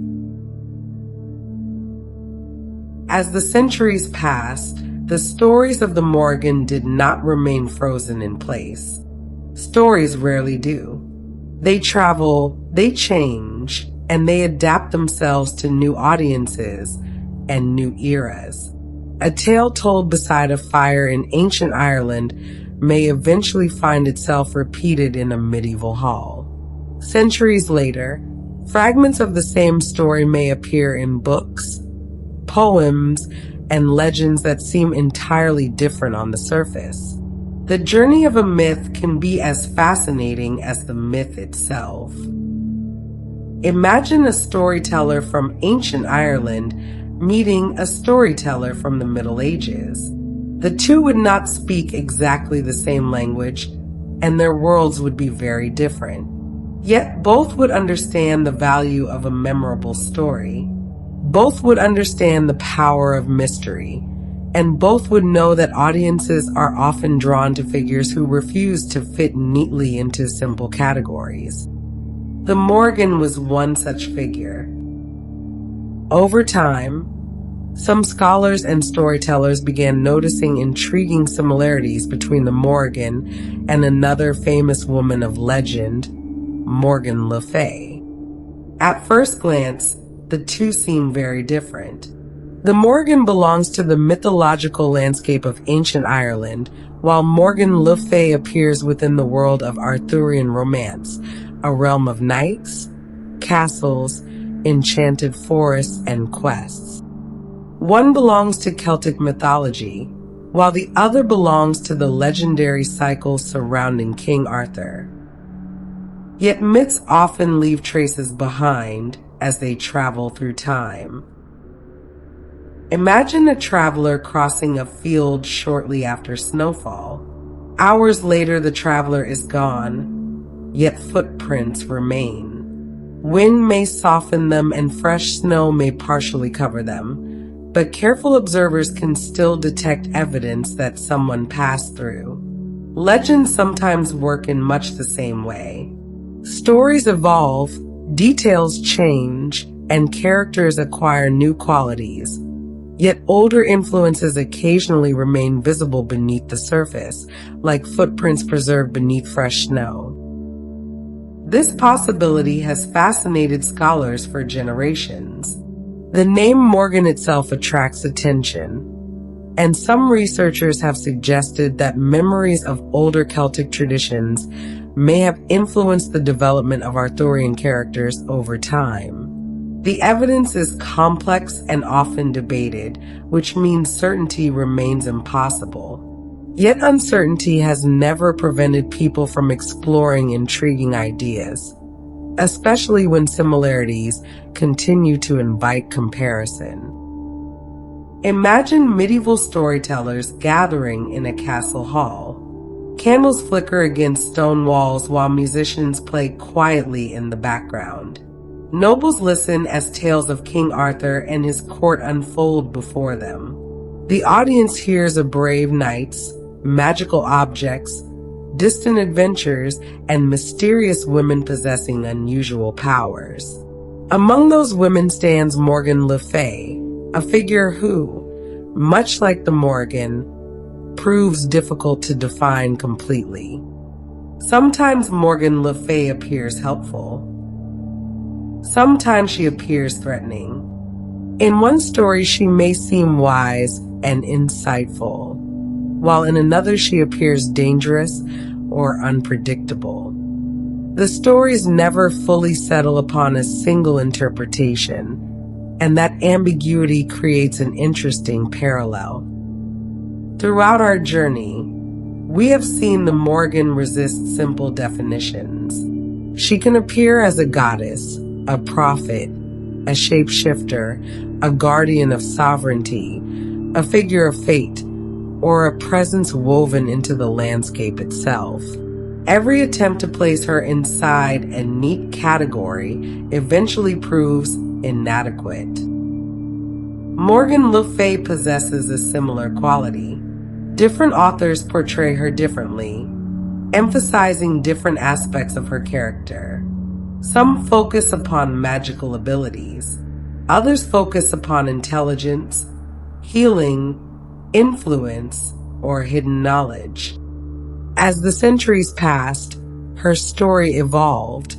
As the centuries passed, the stories of the Morrigan did not remain frozen in place. Stories rarely do. They travel, they change, and they adapt themselves to new audiences and new eras. A tale told beside a fire in ancient Ireland may eventually find itself repeated in a medieval hall. Centuries later, fragments of the same story may appear in books, poems, and legends that seem entirely different on the surface. The journey of a myth can be as fascinating as the myth itself. Imagine a storyteller from ancient Ireland meeting a storyteller from the Middle Ages. The two would not speak exactly the same language, and their worlds would be very different. Yet both would understand the value of a memorable story. Both would understand the power of mystery, and both would know that audiences are often drawn to figures who refuse to fit neatly into simple categories. The Morrigan was one such figure. Over time, some scholars and storytellers began noticing intriguing similarities between the Morrigan and another famous woman of legend, Morgan Le Fay. At first glance, the two seem very different. The Morrigan belongs to the mythological landscape of ancient Ireland, while Morgan Le Fay appears within the world of Arthurian romance, a realm of knights, castles, enchanted forests, and quests. One belongs to Celtic mythology, while the other belongs to the legendary cycles surrounding King Arthur. Yet myths often leave traces behind as they travel through time. Imagine a traveler crossing a field shortly after snowfall. Hours later, the traveler is gone, yet footprints remain. Wind may soften them and fresh snow may partially cover them, but careful observers can still detect evidence that someone passed through. Legends sometimes work in much the same way. Stories evolve, details change, and characters acquire new qualities. Yet older influences occasionally remain visible beneath the surface, like footprints preserved beneath fresh snow. This possibility has fascinated scholars for generations. The name Morrigan itself attracts attention, and some researchers have suggested that memories of older Celtic traditions may have influenced the development of Arthurian characters over time. The evidence is complex and often debated, which means certainty remains impossible. Yet uncertainty has never prevented people from exploring intriguing ideas, especially when similarities continue to invite comparison. Imagine medieval storytellers gathering in a castle hall. Candles flicker against stone walls while musicians play quietly in the background. Nobles listen as tales of King Arthur and his court unfold before them. The audience hears of brave knights, magical objects, distant adventures, and mysterious women possessing unusual powers. Among those women stands Morrigan Le Fay, a figure who, much like the Morrigan, proves difficult to define completely. Sometimes Morrigan Le Fay appears helpful. Sometimes she appears threatening. In one story, she may seem wise and insightful, while in another she appears dangerous or unpredictable. The stories never fully settle upon a single interpretation, and that ambiguity creates an interesting parallel. Throughout our journey, we have seen the Morrigan resist simple definitions. She can appear as a goddess, a prophet, a shapeshifter, a guardian of sovereignty, a figure of fate, or a presence woven into the landscape itself. Every attempt to place her inside a neat category eventually proves inadequate. Morrigan Le Fay possesses a similar quality. Different authors portray her differently, emphasizing different aspects of her character. Some focus upon magical abilities. Others focus upon intelligence, healing, influence, or hidden knowledge. As the centuries passed, her story evolved,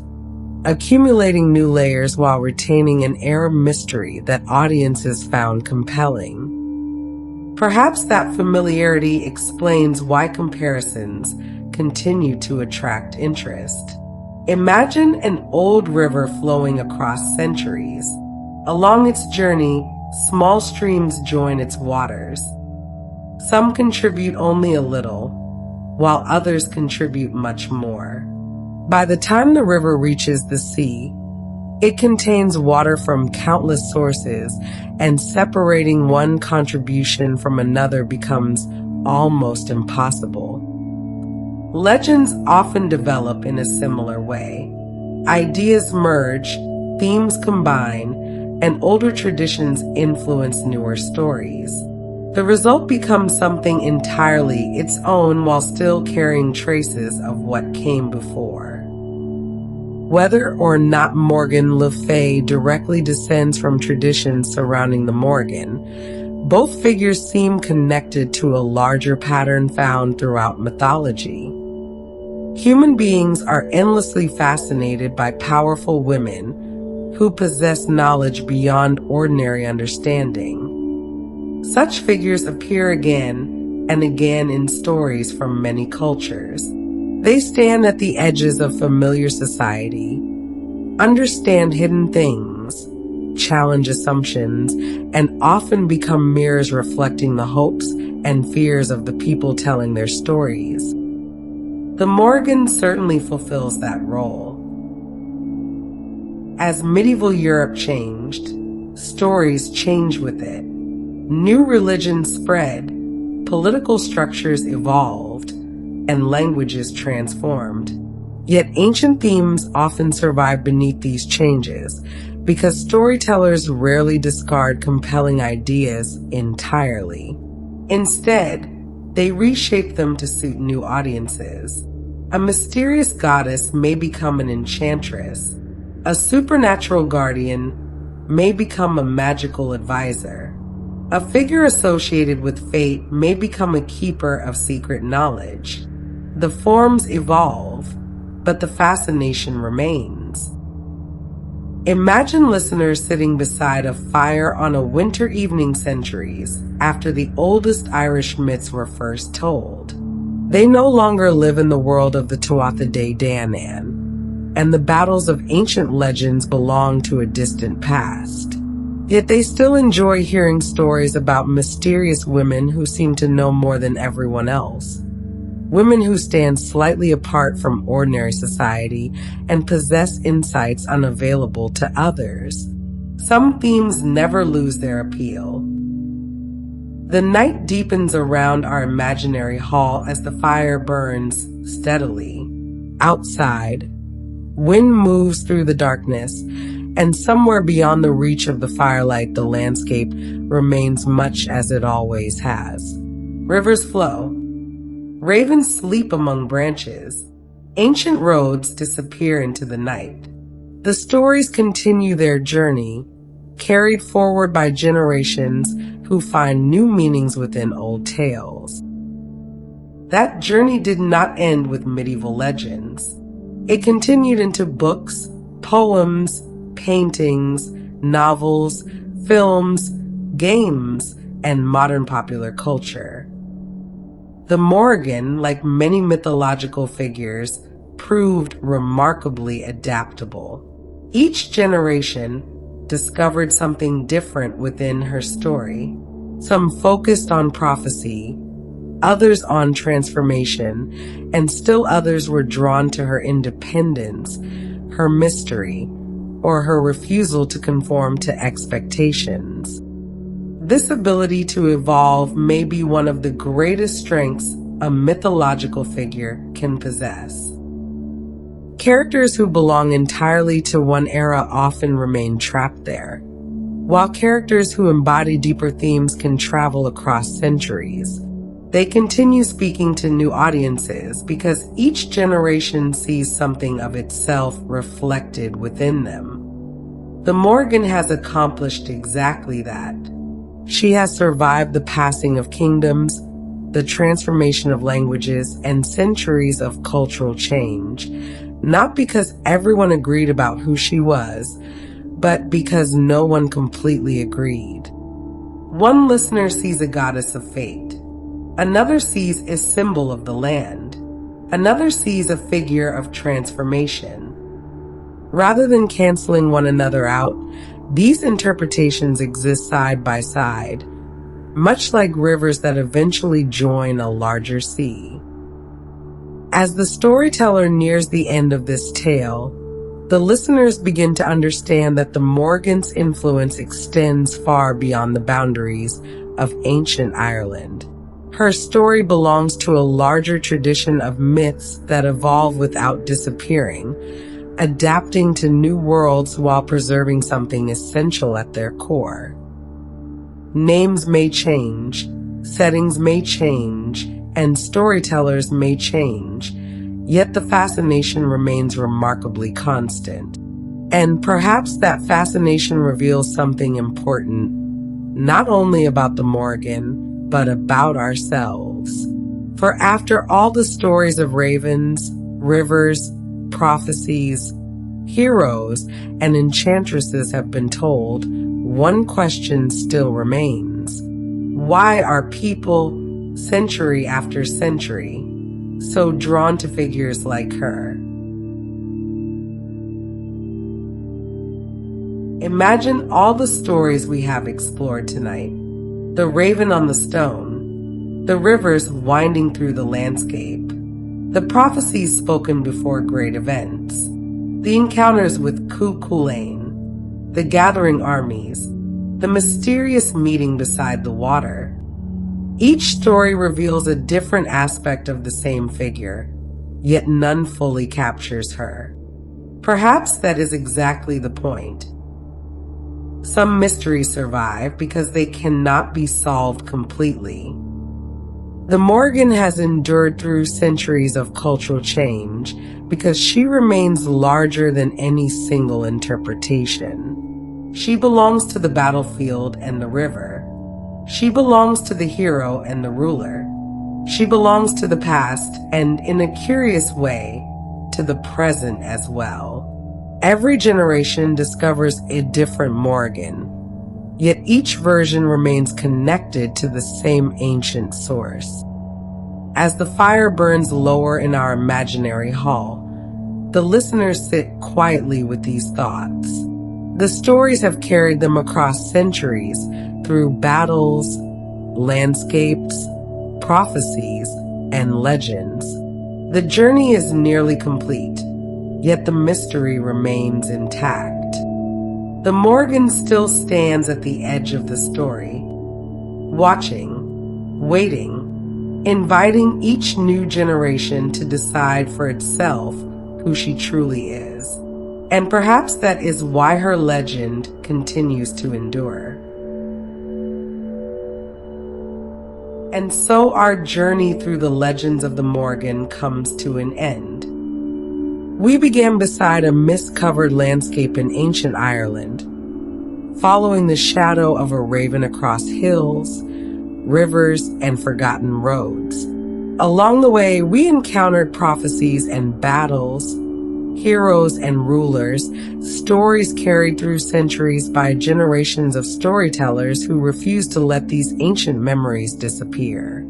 accumulating new layers while retaining an air of mystery that audiences found compelling. Perhaps that familiarity explains why comparisons continue to attract interest. Imagine an old river flowing across centuries. Along its journey, small streams join its waters. Some contribute only a little, while others contribute much more. By the time the river reaches the sea, it contains water from countless sources, and separating one contribution from another becomes almost impossible. Legends often develop in a similar way. Ideas merge, themes combine, and older traditions influence newer stories. The result becomes something entirely its own while still carrying traces of what came before. Whether or not Morrigan Le Fay directly descends from traditions surrounding the Morrigan, both figures seem connected to a larger pattern found throughout mythology. Human beings are endlessly fascinated by powerful women who possess knowledge beyond ordinary understanding. Such figures appear again and again in stories from many cultures. They stand at the edges of familiar society, understand hidden things, challenge assumptions, and often become mirrors reflecting the hopes and fears of the people telling their stories. The Morrigan certainly fulfills that role. As medieval Europe changed, stories changed with it. New religions spread, political structures evolved, and languages transformed. Yet ancient themes often survive beneath these changes because storytellers rarely discard compelling ideas entirely. Instead, they reshape them to suit new audiences. A mysterious goddess may become an enchantress. A supernatural guardian may become a magical advisor. A figure associated with fate may become a keeper of secret knowledge. The forms evolve, but the fascination remains. Imagine listeners sitting beside a fire on a winter evening centuries after the oldest Irish myths were first told. They no longer live in the world of the Tuatha De Danann, and the battles of ancient legends belong to a distant past. Yet they still enjoy hearing stories about mysterious women who seem to know more than everyone else. Women who stand slightly apart from ordinary society and possess insights unavailable to others. Some themes never lose their appeal. The night deepens around our imaginary hall as the fire burns steadily. Outside, wind moves through the darkness, and somewhere beyond the reach of the firelight, the landscape remains much as it always has. Rivers flow. Ravens sleep among branches. Ancient roads disappear into the night. The stories continue their journey, carried forward by generations who find new meanings within old tales. That journey did not end with medieval legends. It continued into books, poems, paintings, novels, films, games, and modern popular culture. The Morrigan, like many mythological figures, proved remarkably adaptable. Each generation discovered something different within her story. Some focused on prophecy, others on transformation, and still others were drawn to her independence, her mystery, or her refusal to conform to expectations. This ability to evolve may be one of the greatest strengths a mythological figure can possess. Characters who belong entirely to one era often remain trapped there, while characters who embody deeper themes can travel across centuries. They continue speaking to new audiences because each generation sees something of itself reflected within them. The Morrigan has accomplished exactly that. She has survived the passing of kingdoms, the transformation of languages, and centuries of cultural change, not because everyone agreed about who she was, but because no one completely agreed. One listener sees a goddess of fate. Another sees a symbol of the land. Another sees a figure of transformation. Rather than canceling one another out, these interpretations exist side by side, much like rivers that eventually join a larger sea. As the storyteller nears the end of this tale, the listeners begin to understand that the Morrigan's influence extends far beyond the boundaries of ancient Ireland. Her story belongs to a larger tradition of myths that evolve without disappearing, adapting to new worlds while preserving something essential at their core. Names may change, settings may change, and storytellers may change, yet the fascination remains remarkably constant. And perhaps that fascination reveals something important, not only about the Morrigan, but about ourselves. For after all the stories of ravens, rivers, prophecies, heroes, and enchantresses have been told, one question still remains. Why are people, century after century, so drawn to figures like her? Imagine all the stories we have explored tonight. The raven on the stone, the rivers winding through the landscape, the prophecies spoken before great events, the encounters with Cú Chulainn, the gathering armies, the mysterious meeting beside the water. Each story reveals a different aspect of the same figure, yet none fully captures her. Perhaps that is exactly the point. Some mysteries survive because they cannot be solved completely. The Morrigan has endured through centuries of cultural change because she remains larger than any single interpretation. She belongs to the battlefield and the river. She belongs to the hero and the ruler. She belongs to the past and, in a curious way, to the present as well. Every generation discovers a different Morrigan, yet each version remains connected to the same ancient source. As the fire burns lower in our imaginary hall, the listeners sit quietly with these thoughts. The stories have carried them across centuries through battles, landscapes, prophecies, and legends. The journey is nearly complete, yet the mystery remains intact. The Morrigan still stands at the edge of the story, watching, waiting, inviting each new generation to decide for itself who she truly is. And perhaps that is why her legend continues to endure. And so our journey through the legends of the Morrigan comes to an end. We began beside a mist-covered landscape in ancient Ireland, following the shadow of a raven across hills, rivers, and forgotten roads. Along the way, we encountered prophecies and battles, heroes and rulers, stories carried through centuries by generations of storytellers who refused to let these ancient memories disappear.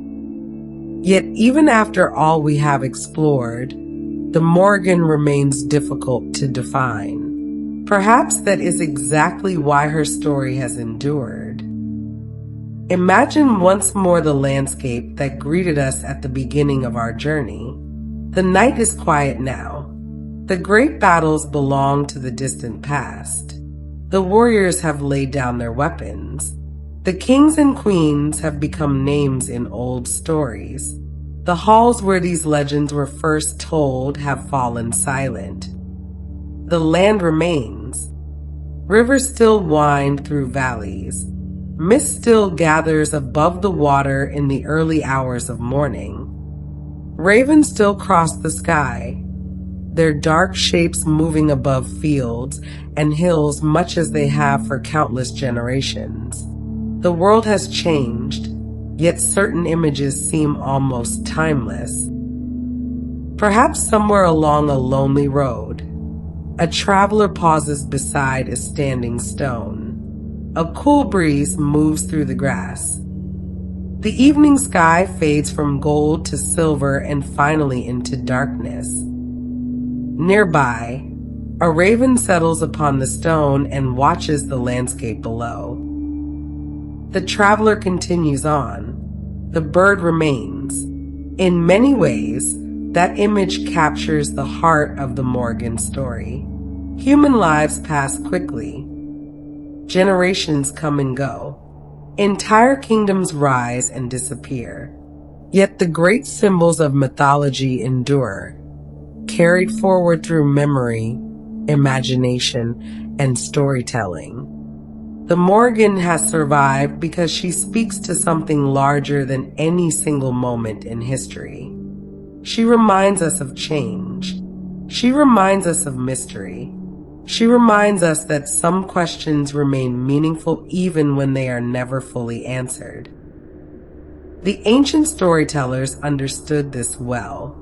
Yet even after all we have explored, the Morrigan remains difficult to define. Perhaps that is exactly why her story has endured. Imagine once more the landscape that greeted us at the beginning of our journey. The night is quiet now. The great battles belong to the distant past. The warriors have laid down their weapons. The kings and queens have become names in old stories. The halls where these legends were first told have fallen silent. The land remains. Rivers still wind through valleys. Mist still gathers above the water in the early hours of morning. Ravens still cross the sky, their dark shapes moving above fields and hills much as they have for countless generations. The world has changed, yet certain images seem almost timeless. Perhaps somewhere along a lonely road, a traveler pauses beside a standing stone. A cool breeze moves through the grass. The evening sky fades from gold to silver and finally into darkness. Nearby, a raven settles upon the stone and watches the landscape below. The traveler continues on. The bird remains. In many ways, that image captures the heart of the Morrigan story. Human lives pass quickly. Generations come and go. Entire kingdoms rise and disappear. Yet the great symbols of mythology endure, carried forward through memory, imagination, and storytelling. The Morrigan has survived because she speaks to something larger than any single moment in history. She reminds us of change. She reminds us of mystery. She reminds us that some questions remain meaningful even when they are never fully answered. The ancient storytellers understood this well.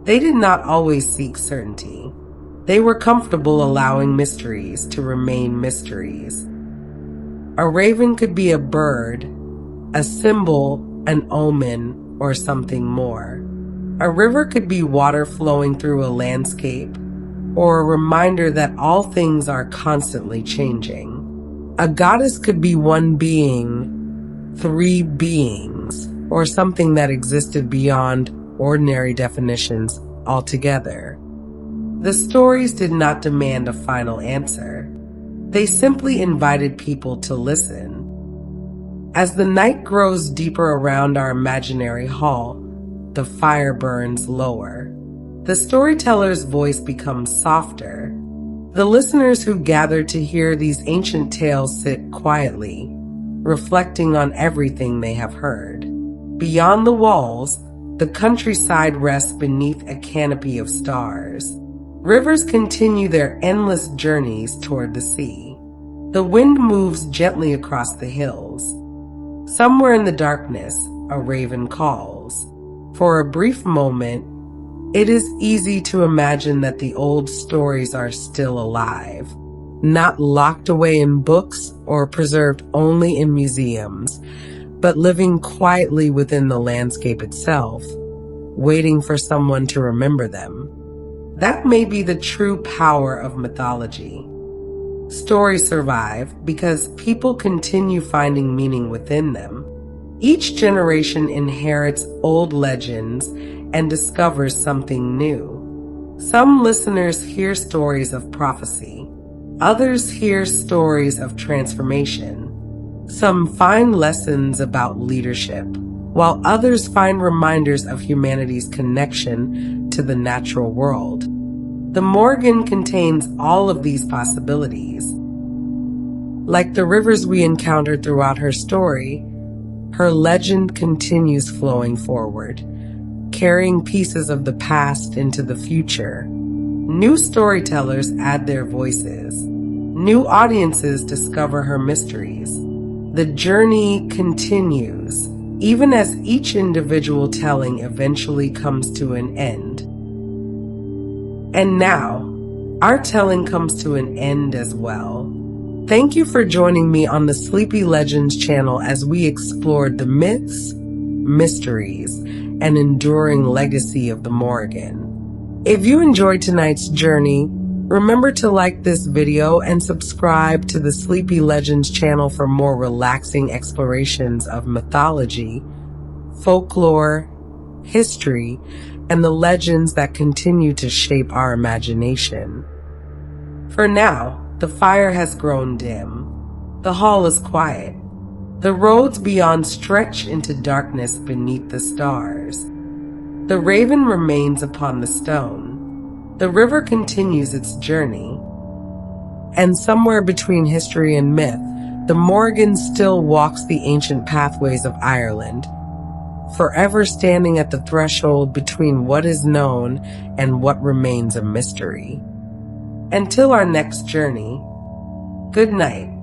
They did not always seek certainty. They were comfortable allowing mysteries to remain mysteries. A raven could be a bird, a symbol, an omen, or something more. A river could be water flowing through a landscape, or a reminder that all things are constantly changing. A goddess could be one being, three beings, or something that existed beyond ordinary definitions altogether. The stories did not demand a final answer. They simply invited people to listen. As the night grows deeper around our imaginary hall, the fire burns lower. The storyteller's voice becomes softer. The listeners who gather to hear these ancient tales sit quietly, reflecting on everything they have heard. Beyond the walls, the countryside rests beneath a canopy of stars. Rivers continue their endless journeys toward the sea. The wind moves gently across the hills. Somewhere in the darkness, a raven calls. For a brief moment, it is easy to imagine that the old stories are still alive, not locked away in books or preserved only in museums, but living quietly within the landscape itself, waiting for someone to remember them. That may be the true power of mythology. Stories survive because people continue finding meaning within them. Each generation inherits old legends and discovers something new. Some listeners hear stories of prophecy. Others hear stories of transformation. Some find lessons about leadership, while others find reminders of humanity's connection to the natural world. The Morrigan contains all of these possibilities. Like the rivers we encountered throughout her story, her legend continues flowing forward, carrying pieces of the past into the future. New storytellers add their voices. New audiences discover her mysteries. The journey continues, even as each individual telling eventually comes to an end. And now, our telling comes to an end as well. Thank you for joining me on the Sleepy Legends channel as we explored the myths, mysteries, and enduring legacy of the Morrigan. If you enjoyed tonight's journey, remember to like this video and subscribe to the Sleepy Legends channel for more relaxing explorations of mythology, folklore, history, and the legends that continue to shape our imagination. For now, the fire has grown dim. The hall is quiet. The roads beyond stretch into darkness beneath the stars. The raven remains upon the stone. The river continues its journey. And somewhere between history and myth, the Morrigan still walks the ancient pathways of Ireland, forever standing at the threshold between what is known and what remains a mystery. Until our next journey, good night.